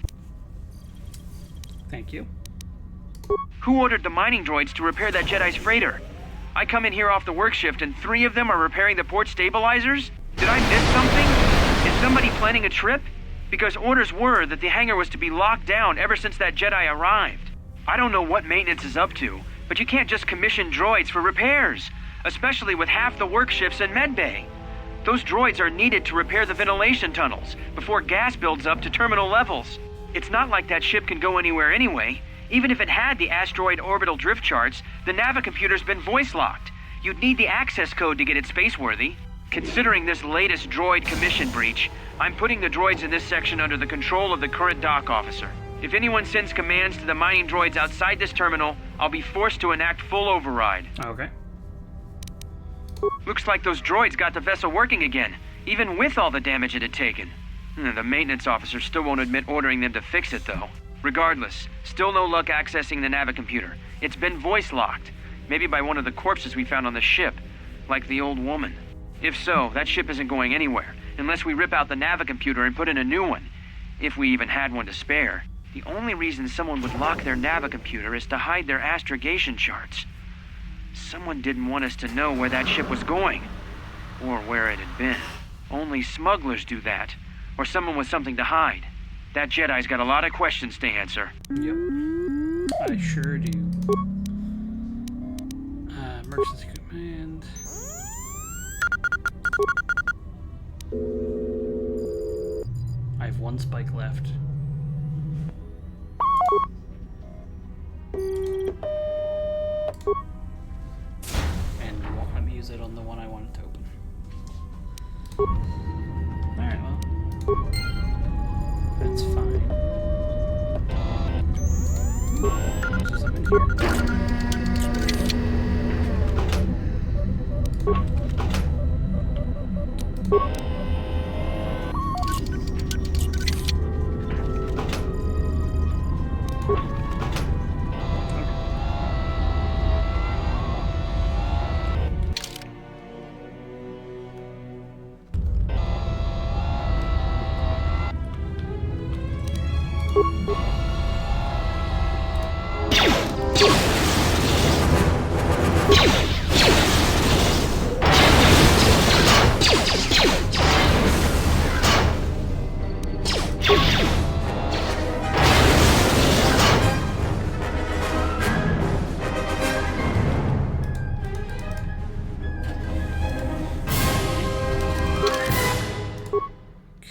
Thank you. Who ordered the mining droids to repair that Jedi's freighter? I come in here off the work shift and 3 of them are repairing the port stabilizers? Did I miss something? Is somebody planning a trip? Because orders were that the hangar was to be locked down ever since that Jedi arrived. I don't know what maintenance is up to, but you can't just commission droids for repairs, especially with half the work shifts in medbay. Those droids are needed to repair the ventilation tunnels before gas builds up to terminal levels. It's not like that ship can go anywhere anyway. Even if it had the asteroid orbital drift charts, the navicomputer's been voice-locked. You'd need the access code to get it spaceworthy. Considering this latest droid commission breach, I'm putting the droids in this section under the control of the current dock officer. If anyone sends commands to the mining droids outside this terminal, I'll be forced to enact full override. Okay. Looks like those droids got the vessel working again, even with all the damage it had taken. The maintenance officer still won't admit ordering them to fix it, though. Regardless, still no luck accessing the navicomputer. It's been voice-locked, maybe by one of the corpses we found on the ship, like the old woman. If so, that ship isn't going anywhere, unless we rip out the navicomputer and put in a new one, if we even had one to spare. The only reason someone would lock their navicomputer is to hide their astrogation charts. Someone didn't want us to know where that ship was going, or where it had been. Only smugglers do that, or someone with something to hide. That Jedi's got a lot of questions to answer. Yep. I sure do. Emergency command. I have 1 spike left. And you won't let me use it on the one I wanted to open. Alright, well. That's fine. There's something here.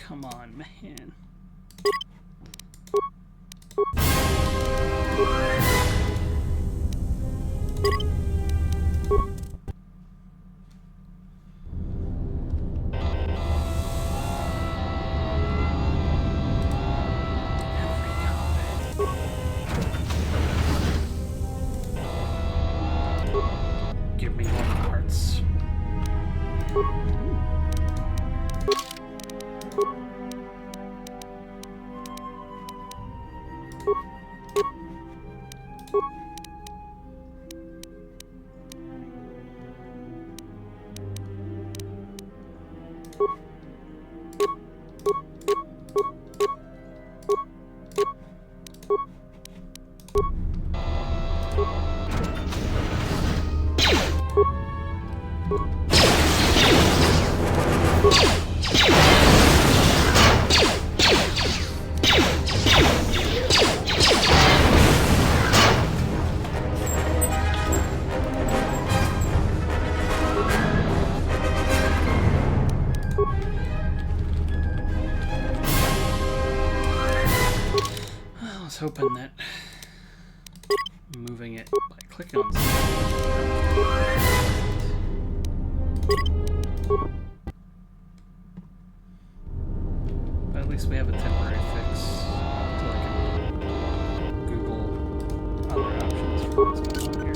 Come on, man. Give me more parts. Hoping that moving it by clicking on but at least we have a temporary fix until I can Google other options for what's going on here.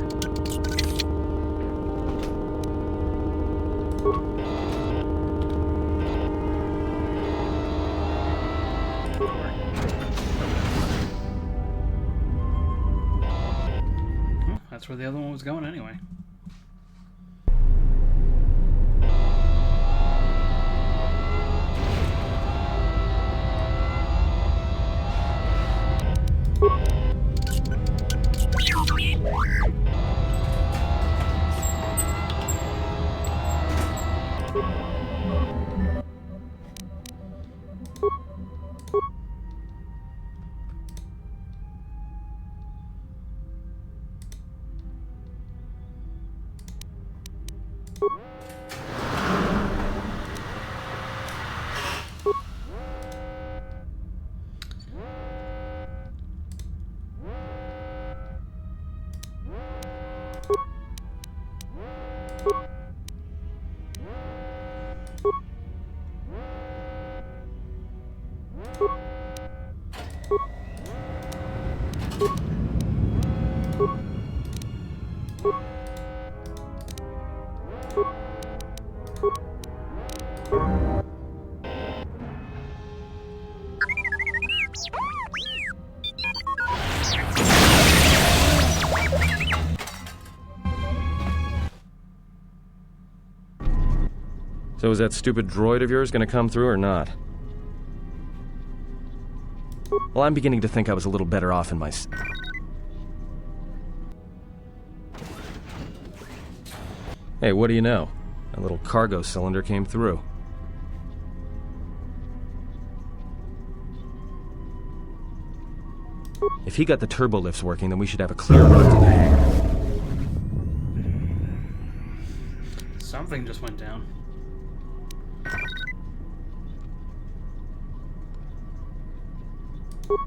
That's where the other one was going anyway. So is that stupid droid of yours gonna come through or not? Well, I'm beginning to think I was a little better off in my... Hey, what do you know? A little cargo cylinder came through. If he got the turbo lifts working, then we should have a clear run to the hangar. Something just went down.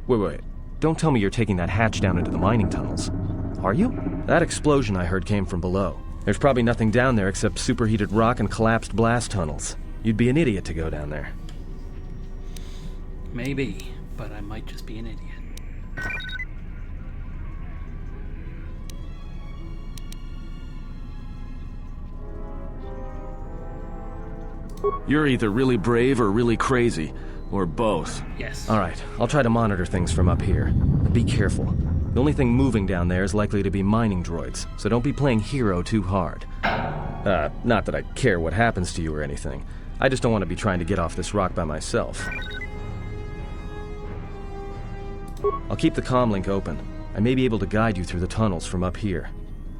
Wait. Don't tell me you're taking that hatch down into the mining tunnels. Are you? That explosion I heard came from below. There's probably nothing down there except superheated rock and collapsed blast tunnels. You'd be an idiot to go down there. Maybe, but I might just be an idiot. You're either really brave or really crazy. Or both. Yes. Alright, I'll try to monitor things from up here. But be careful. The only thing moving down there is likely to be mining droids, so don't be playing hero too hard. Not that I care what happens to you or anything. I just don't want to be trying to get off this rock by myself. I'll keep the comm link open. I may be able to guide you through the tunnels from up here.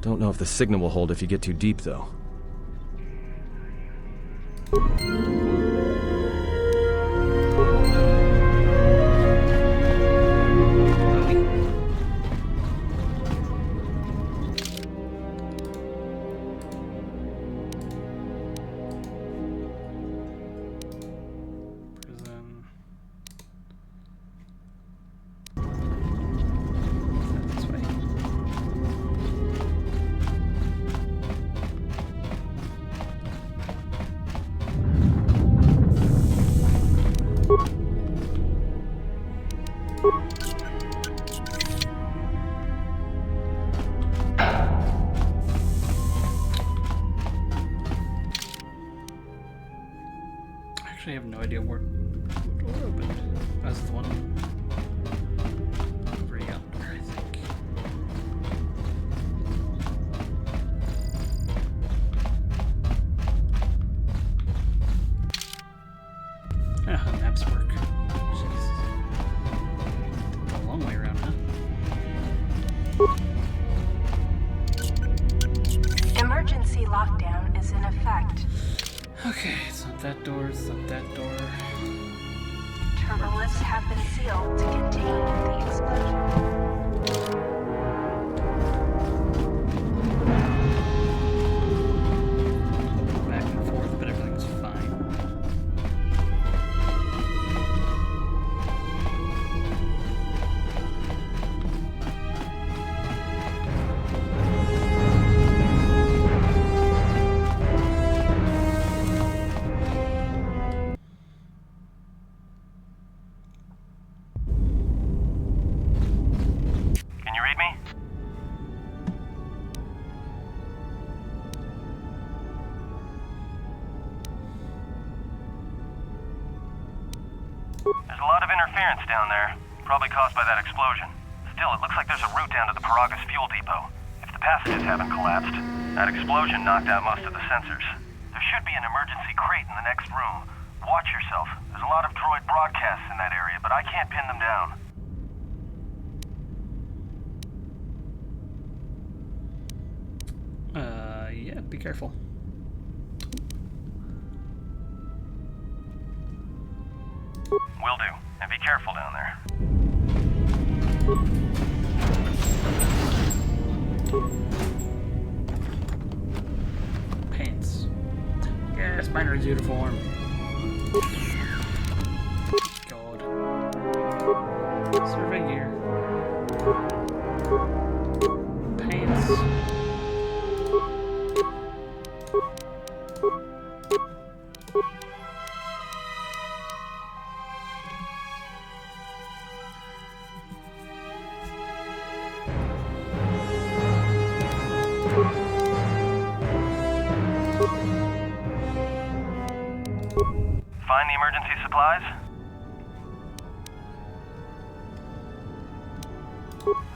Don't know if the signal will hold if you get too deep, though. Actually, I have no idea where door opened. That's the one over yonder, I think. Ah, maps work. Jeez. A long way around, huh? Emergency lockdown is in effect. Okay, it's not that door, it's not that door. Turbo lifts have been sealed to contain the explosion. Back and forth, but everything's fine. There's a lot of interference down there, probably caused by that explosion. Still, it looks like there's a route down to the Paragus fuel depot. If the passages haven't collapsed, that explosion knocked out most of the sensors. There should be an emergency crate in the next room. Watch yourself. There's a lot of droid broadcasts in that area, but I can't pin them down. Yeah, be careful. Will do. And be careful down there. Pants. Yes, miner's uniform. God. Survey gear. Pants. the emergency supplies?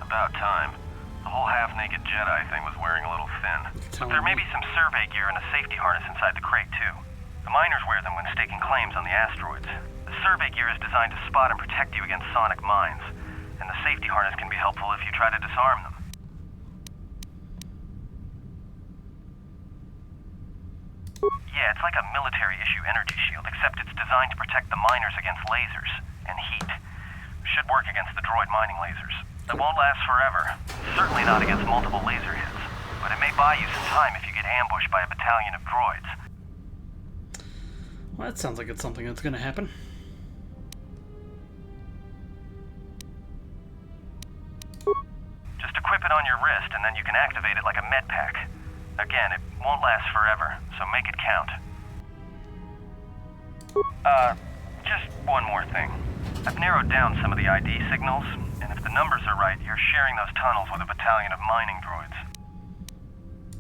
About time. The whole half-naked Jedi thing was wearing a little thin. But there may be some survey gear and a safety harness inside the crate, too. The miners wear them when staking claims on the asteroids. The survey gear is designed to spot and protect you against sonic mines, and the safety harness can be helpful if you try to disarm them. Yeah, it's like a military-issue energy shield, except it's designed to protect the miners against lasers and heat. Should work against the droid mining lasers. It won't last forever. Certainly not against multiple laser hits. But it may buy you some time if you get ambushed by a battalion of droids. Well, that sounds like it's something that's gonna happen. Just equip it on your wrist and then you can activate it like a med pack. Again, it won't last forever, so make it count. Just one more thing. I've narrowed down some of the ID signals, and if the numbers are right, you're sharing those tunnels with a battalion of mining droids.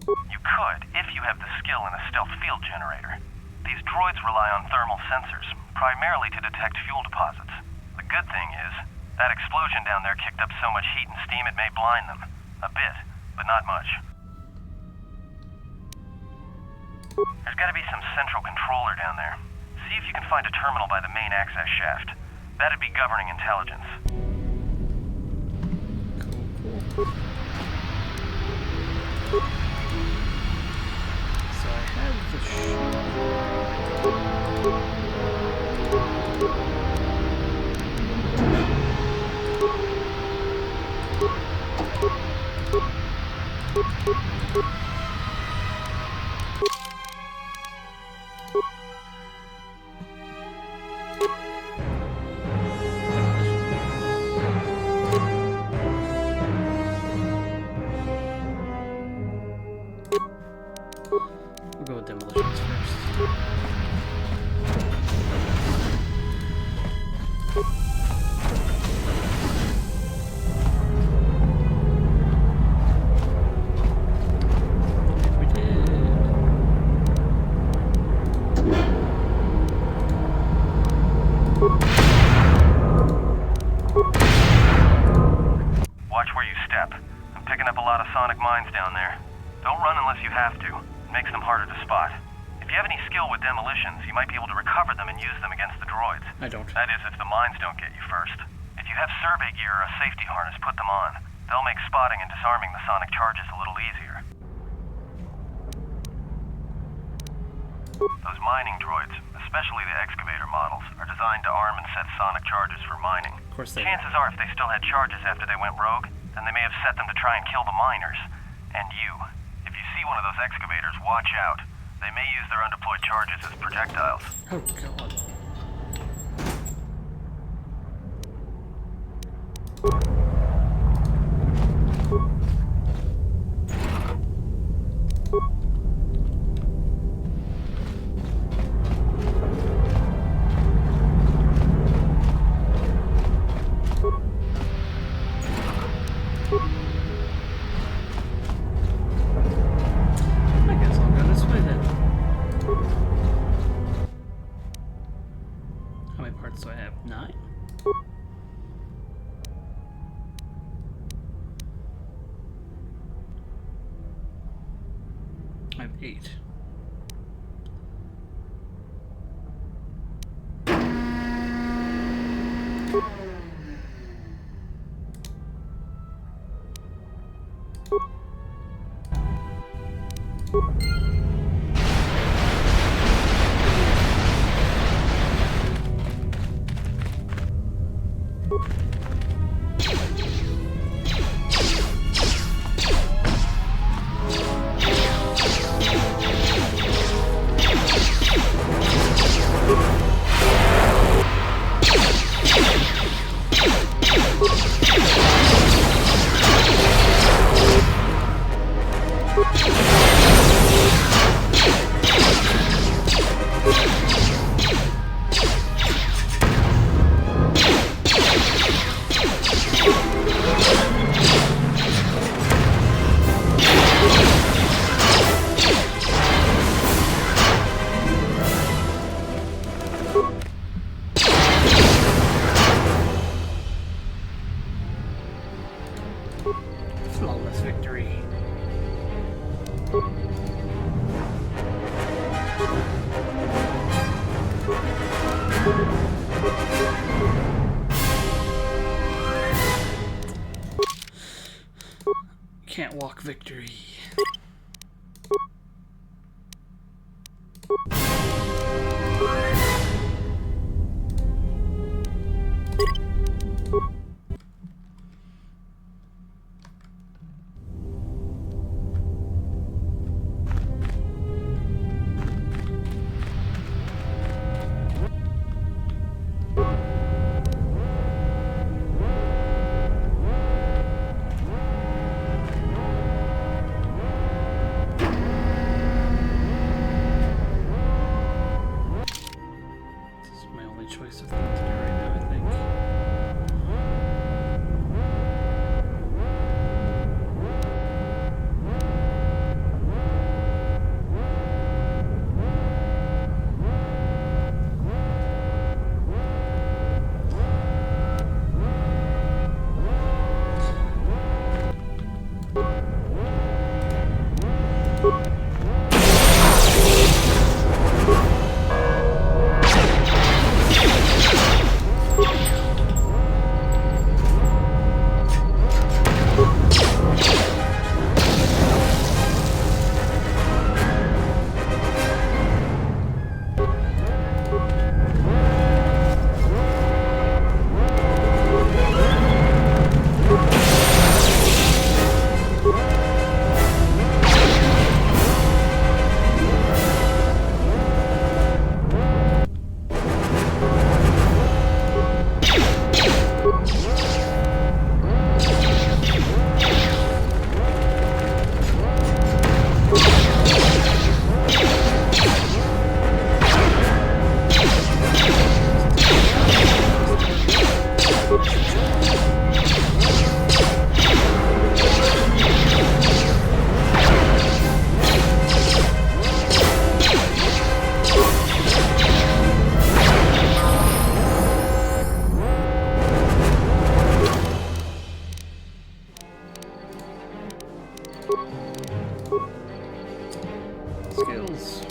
You could, if you have the skill in a stealth field generator. These droids rely on thermal sensors, primarily to detect fuel deposits. The good thing is, that explosion down there kicked up so much heat and steam it may blind them. A bit, but not much. There's gotta be some central controller down there. See if you can find a terminal by the main access shaft. That'd be governing intelligence. Cool. So I have the We'll go with demolitions first. We did. Watch where you step. I'm picking up a lot of sonic mines down there. Don't run unless you have to. It makes them harder to spot. If you have any skill with demolitions, you might be able to recover them and use them against the droids. I don't. That is, if the mines don't get you first. If you have survey gear or a safety harness, put them on. They'll make spotting and disarming the sonic charges a little easier. Those mining droids, especially the excavator models, are designed to arm and set sonic charges for mining. Of course they Chances are if they still had charges after they went rogue, then they may have set them to try and kill the miners. And you. If you see one of those excavators, watch out. They may use their undeployed charges as projectiles. Oh, God. I guess I'll go this way then. How many parts do I have? 9? I have 8. Flawless victory. Can't walk victory. Choice of things to do right now, I think. Skills.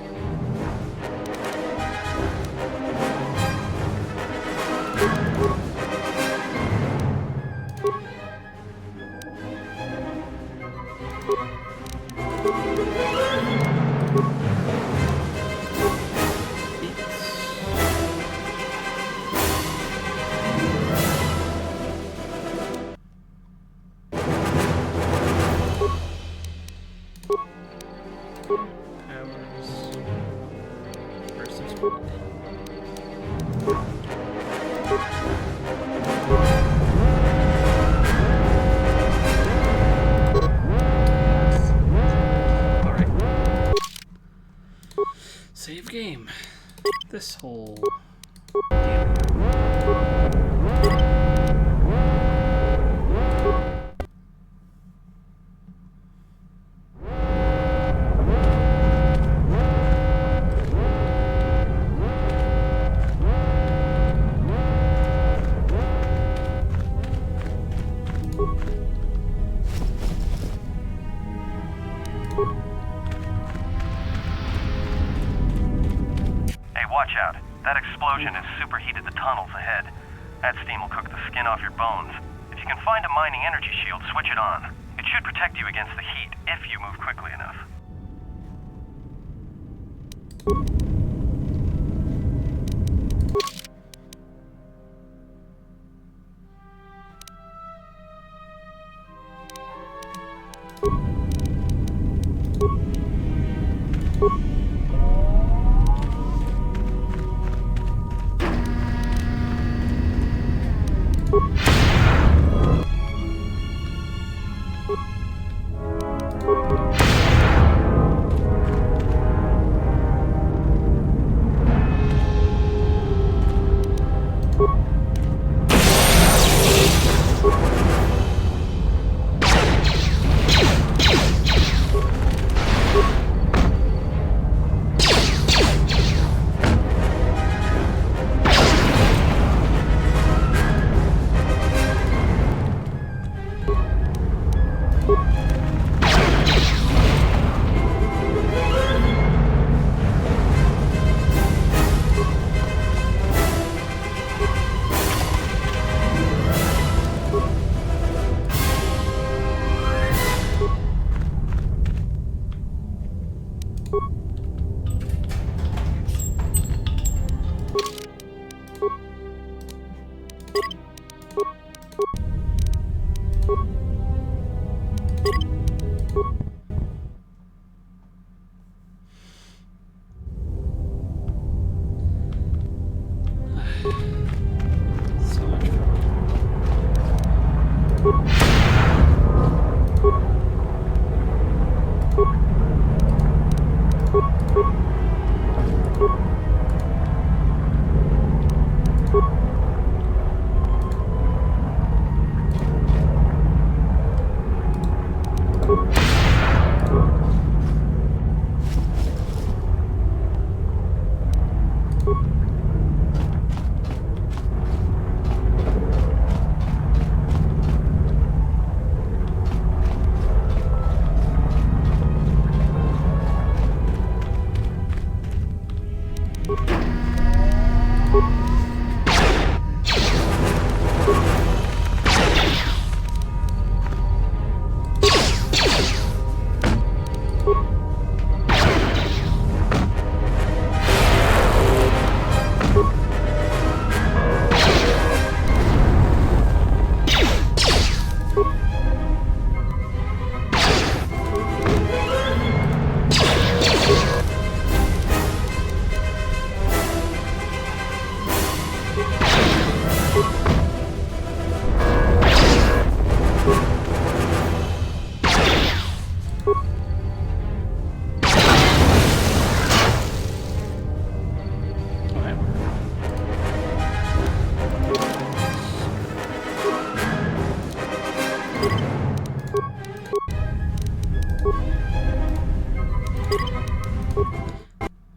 Save game. This whole Watch out. That explosion has superheated the tunnels ahead. That steam will cook the skin off your bones. If you can find a mining energy shield, switch it on. It should protect you against the heat if you move quickly enough.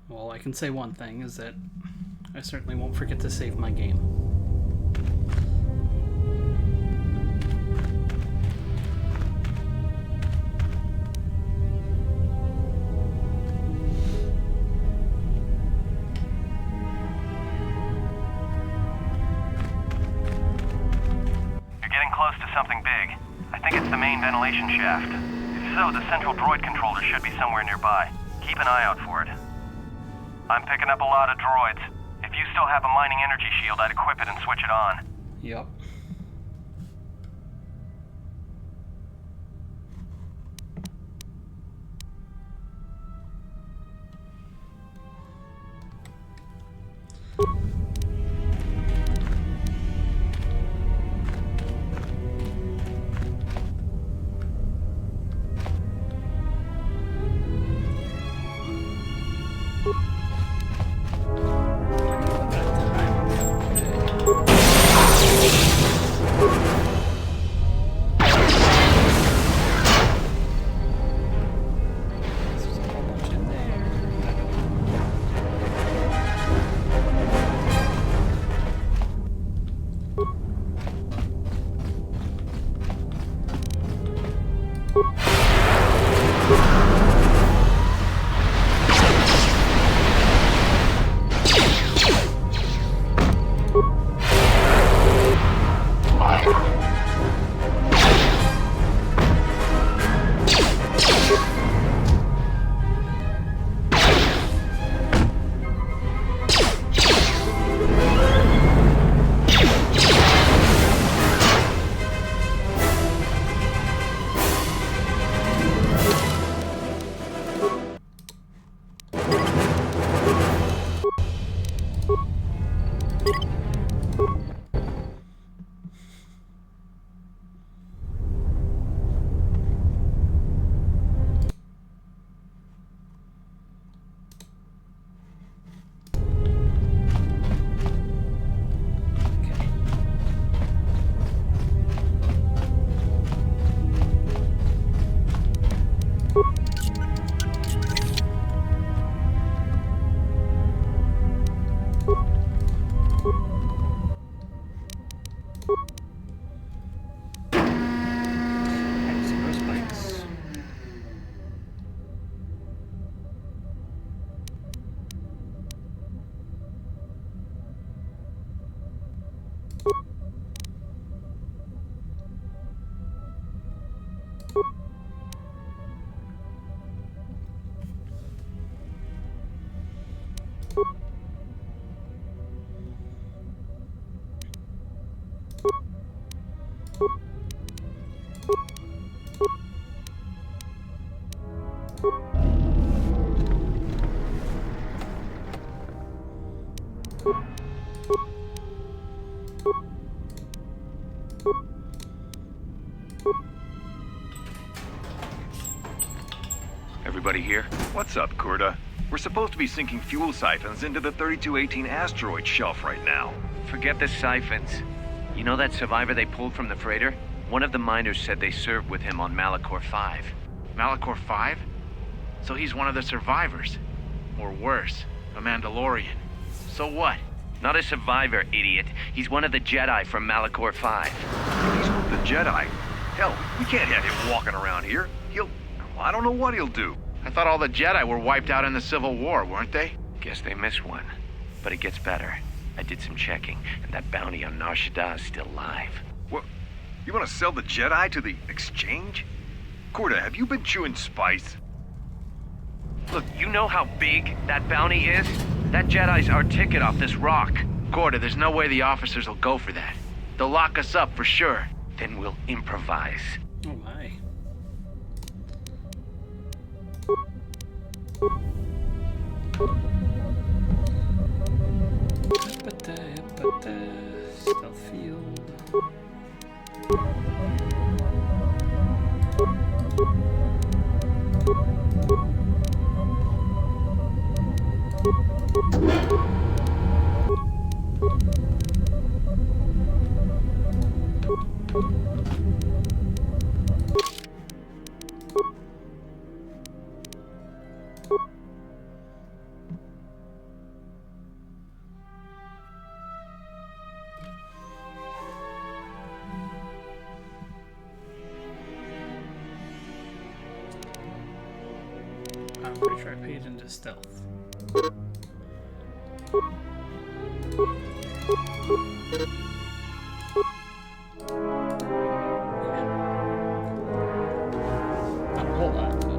Well, I can say one thing, is that I certainly won't forget to save my game. You're getting close to something big. I think it's the main ventilation shaft. If so, the central droid controller should be somewhere nearby. Keep an eye out for it. I'm picking up a lot of droids. If you still have a mining energy shield, I'd equip it and switch it on. Yep. Everybody here? What's up, Kurta? We're supposed to be sinking fuel siphons into the 3218 asteroid shelf right now. Forget the siphons. You know that survivor they pulled from the freighter? One of the miners said they served with him on Malachor 5. Malachor 5? So he's one of the survivors. Or worse, a Mandalorian. So what? Not a survivor, idiot. He's one of the Jedi from Malachor 5. He's one of the Jedi. Hell, we can't have him walking around here. I don't know what he'll do. I thought all the Jedi were wiped out in the Civil War, weren't they? Guess they missed one. But it gets better. I did some checking, and that bounty on Nar Shaddaa is still live. What? You want to sell the Jedi to the exchange? Kurta, have you been chewing spice? Look, you know how big that bounty is? That Jedi's our ticket off this rock. Gorda, there's no way the officers will go for that. They'll lock us up for sure. Then we'll improvise. Oh my. Stealth field. I'm pretty sure I paid into stealth. Not a whole lot, but...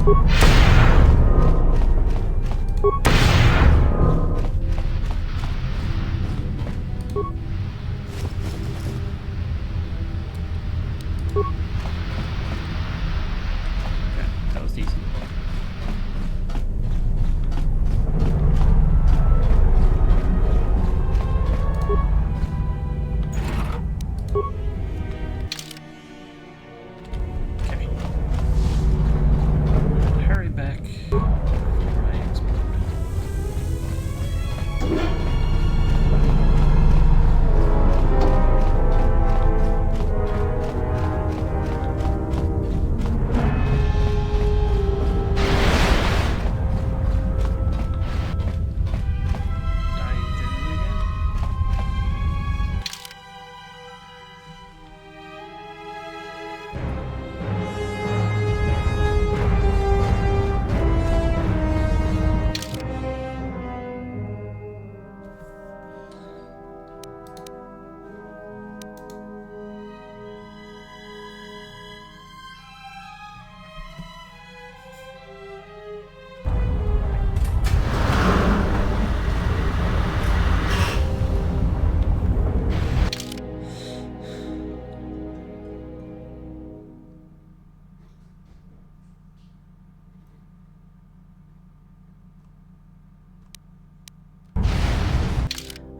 That was decent. Okay. Hurry back before I explode.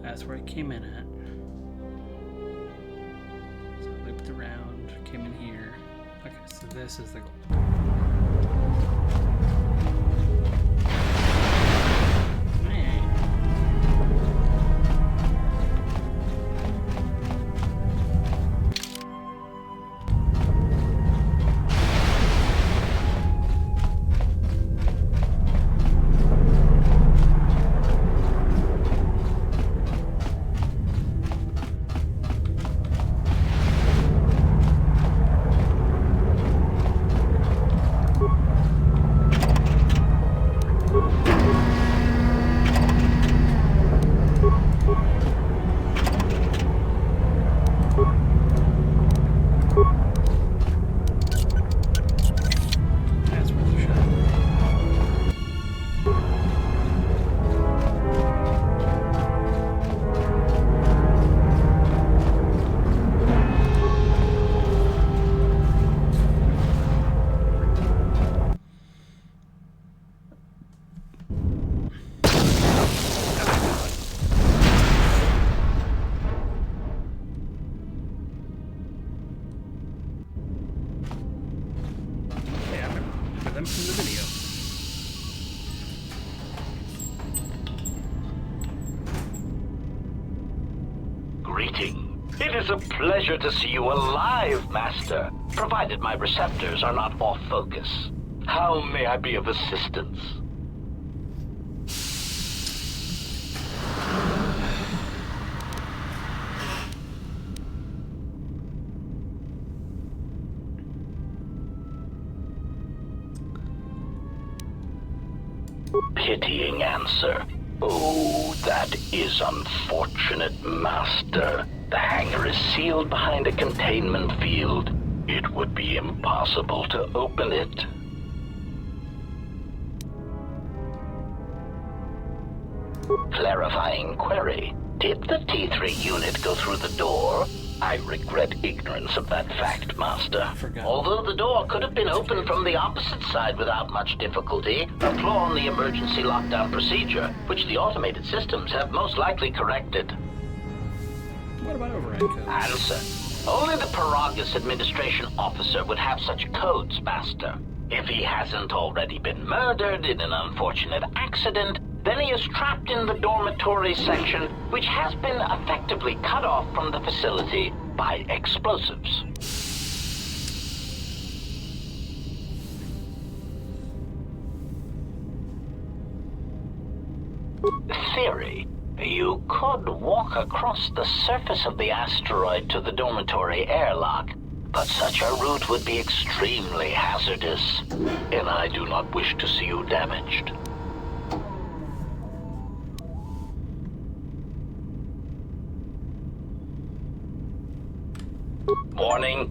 That's where I came in at. So I looped around, came in here. Okay, so this is the goal. Them from the video. Greeting. It is a pleasure to see you alive, Master, provided my receptors are not off focus. How may I be of assistance? Pitying answer. Oh, that is unfortunate, Master. The hangar is sealed behind a containment field. It would be impossible to open it. Clarifying query. Did the T3 unit go through the door? I regret ignorance of that fact, Master. Although the door could have been opened from the opposite side without much difficulty, a flaw in the emergency lockdown procedure, which the automated systems have most likely corrected. What about override codes? Answer. Only the Paragus administration officer would have such codes, Master. If he hasn't already been murdered in an unfortunate accident, then he is trapped in the dormitory section, which has been effectively cut off from the facility by explosives. Theory. You could walk across the surface of the asteroid to the dormitory airlock, but such a route would be extremely hazardous, and I do not wish to see you damaged. Warning.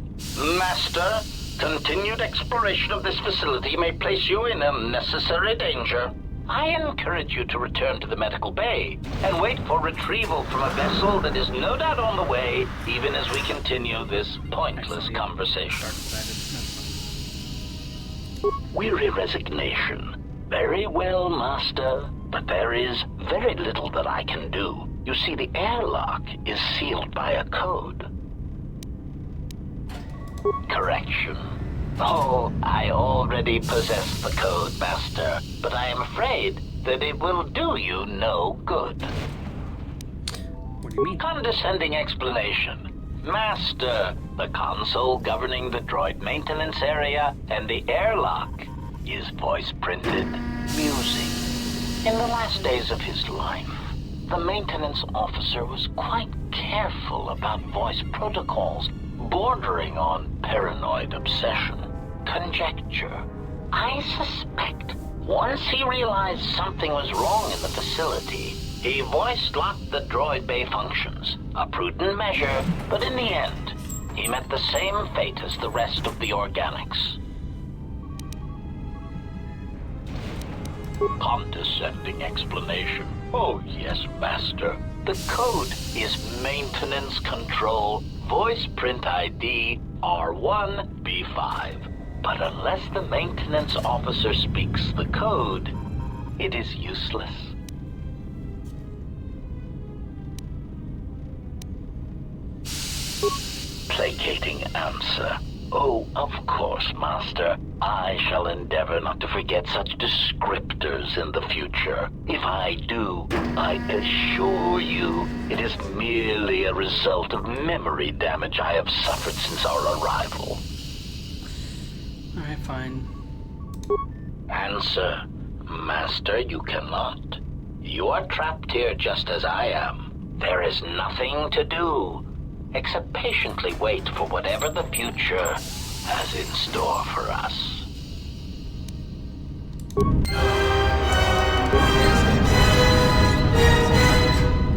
Master, Continued exploration of this facility may place you in unnecessary danger. I encourage you to return to the medical bay and wait for retrieval from a vessel that is no doubt on the way, even as we continue this pointless conversation. Weary resignation. Very well, Master, but there is very little that I can do. You see, the airlock is sealed by a code. Correction. Oh, I already possess the code, Master, but I am afraid that it will do you no good. What do you mean? Condescending explanation. Master, the console governing the droid maintenance area and the airlock is voice-printed music. In the last days of his life, the maintenance officer was quite careful about voice protocols, bordering on paranoid obsession. Conjecture. I suspect once he realized something was wrong in the facility, he voice-locked the droid bay functions. A prudent measure, but in the end, he met the same fate as the rest of the organics. Condescending explanation. Oh yes, Master. The code is Maintenance Control Voice Print ID R1B5. But unless the maintenance officer speaks the code, it is useless. Placating answer. Oh, of course, Master. I shall endeavor not to forget such descriptors in the future. If I do, I assure you it is merely a result of memory damage I have suffered since our arrival. Alright, fine. Answer. Master, you cannot. You are trapped here just as I am. There is nothing to do except patiently wait for whatever the future has in store for us.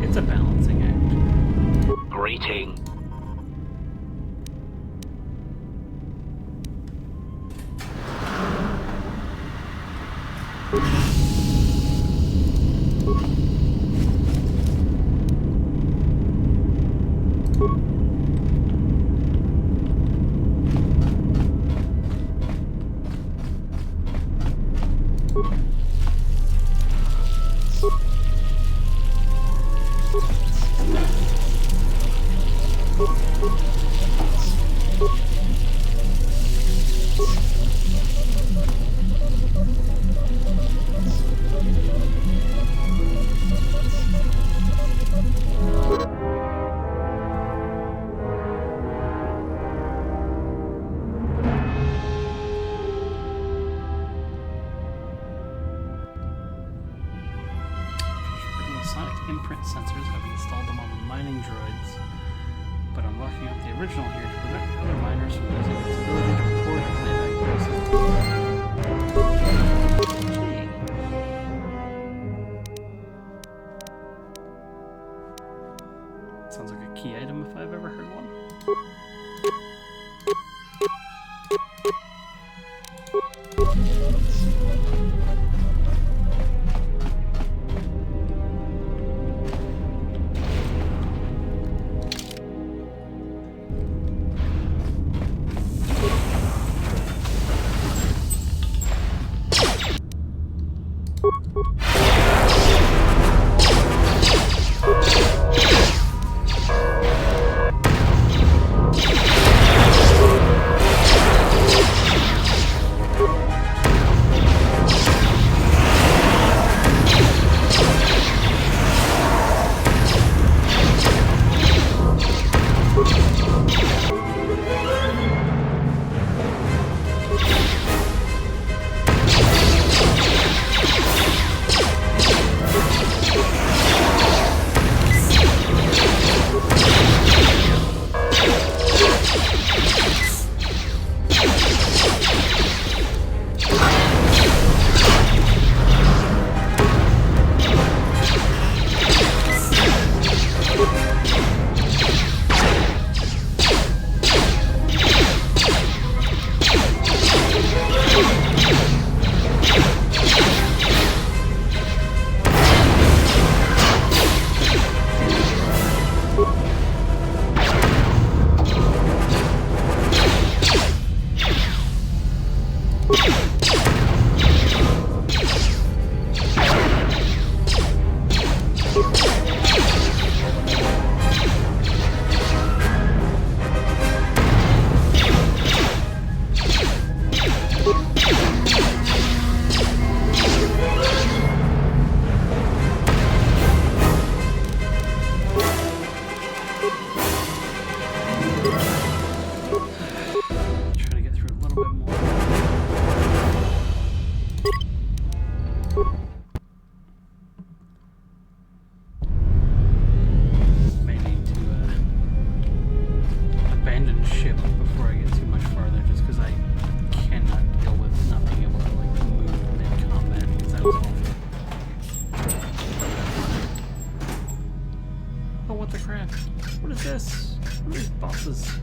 It's a balancing act. Greeting. Imprint sensors, have installed them on the mining droids, but I'm locking up the original here to prevent other miners from using its ability to record and playback voices. Sounds like a key item if I've ever heard one. bosses.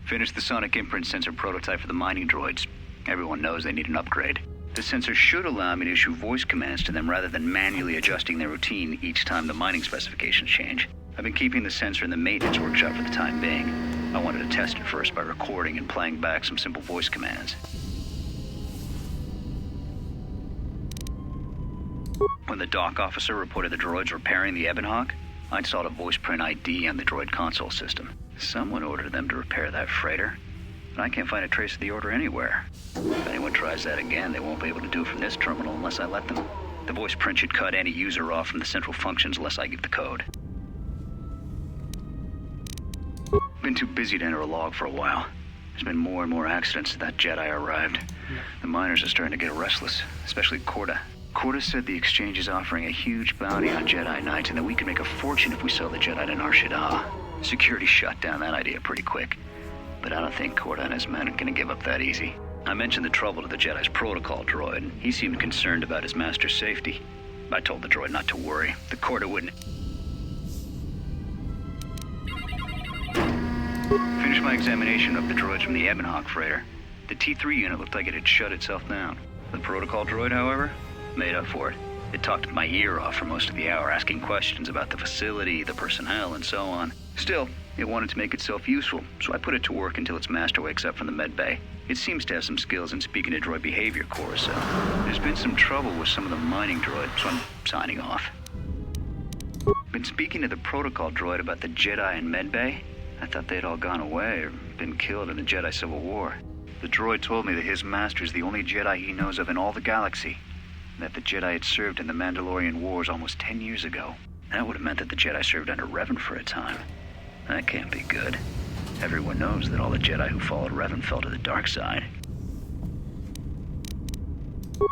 Finished the sonic imprint sensor prototype for the mining droids. Everyone knows they need an upgrade. The sensor should allow me to issue voice commands to them rather than manually adjusting their routine each time the mining specifications change. I've been keeping the sensor in the maintenance workshop for the time being. I wanted to test it first by recording and playing back some simple voice commands. When the dock officer reported the droids repairing the Ebon Hawk, I installed a voice print ID on the droid console system. Someone ordered them to repair that freighter, but I can't find a trace of the order anywhere. If anyone tries that again, they won't be able to do it from this terminal unless I let them. The voice print should cut any user off from the central functions unless I give the code. Been too busy to enter a log for a while. There's been more and more accidents since that Jedi arrived. The miners are starting to get restless, especially Corda. Corda said the exchange is offering a huge bounty on Jedi Knights and that we can make a fortune if we sell the Jedi to Nar Shaddaa. Security shut down that idea pretty quick, but I don't think Corda and his men are gonna give up that easy. I mentioned the trouble to the Jedi's protocol droid, and he seemed concerned about his master's safety. I told the droid not to worry. The Corda wouldn't. Finished my examination of the droids from the Ebon Hawk freighter. The T3 unit looked like it had shut itself down. The protocol droid, however, made up for it. It talked my ear off for most of the hour, asking questions about the facility, the personnel, and so on. Still, it wanted to make itself useful, so I put it to work until its master wakes up from the med bay. It seems to have some skills in speaking to droid behavior core, so there's been some trouble with some of the mining droids, so I'm signing off. Been speaking to the protocol droid about the Jedi and med bay. I thought they'd all gone away or been killed in the Jedi Civil War. The droid told me that his master is the only Jedi he knows of in all the galaxy, and that the Jedi had served in the Mandalorian Wars almost 10 years ago. That would have meant that the Jedi served under Revan for a time. That can't be good. Everyone knows that all the Jedi who followed Revan fell to the dark side.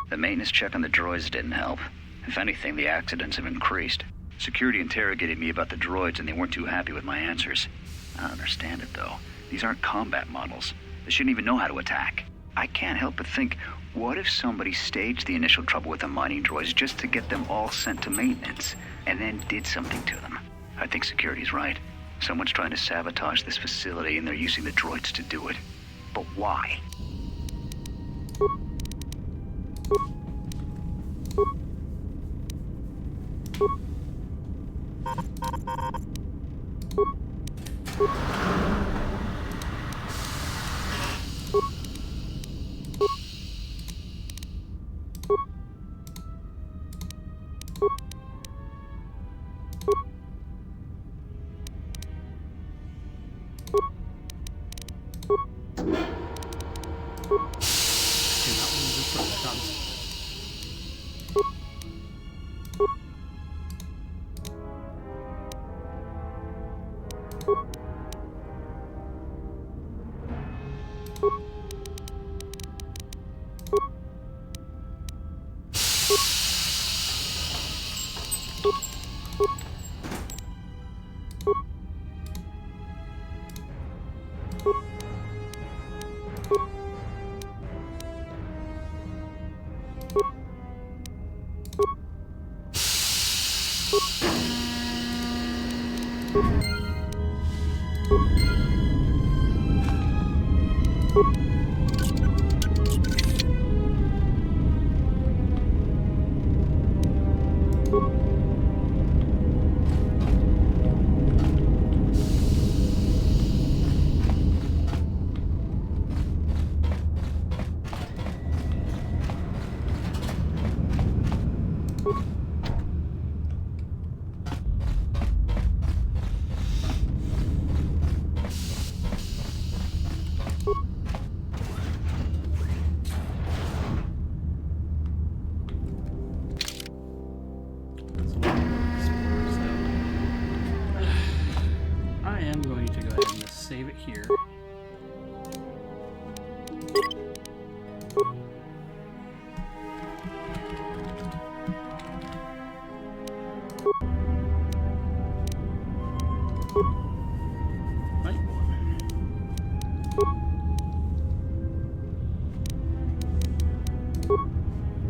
The maintenance check on the droids didn't help. If anything, the accidents have increased. Security interrogated me about the droids and they weren't too happy with my answers. I don't understand it though. These aren't combat models. They shouldn't even know how to attack. I can't help but think, what if somebody staged the initial trouble with the mining droids just to get them all sent to maintenance, and then did something to them? I think security's right. Someone's trying to sabotage this facility, and they're using the droids to do it. But why? Here.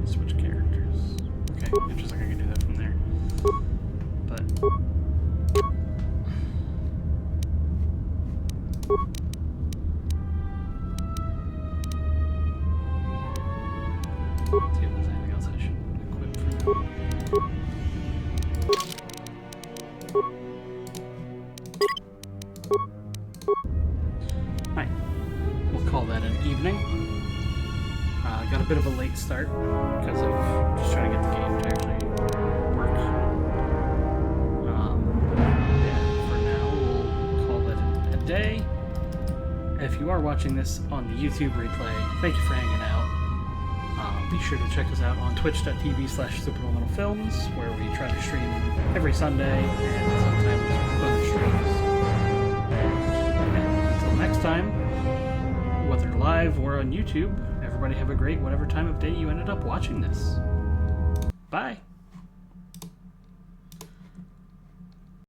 Switch characters. Okay, interesting. I can do that from there. But see if there's anything else I should equip for now. Alright, we'll call that an evening. Got a bit of a late start because of just trying to get the game to actually work. Yeah, for now, we'll call that a day. If you are watching this on the YouTube replay, thank you for hanging out. Be sure to check us out on twitch.tv/SupraliminalFilms, where we try to stream every Sunday and sometimes other streams. And until next time, whether live or on YouTube, everybody have a great whatever time of day you ended up watching this. Bye!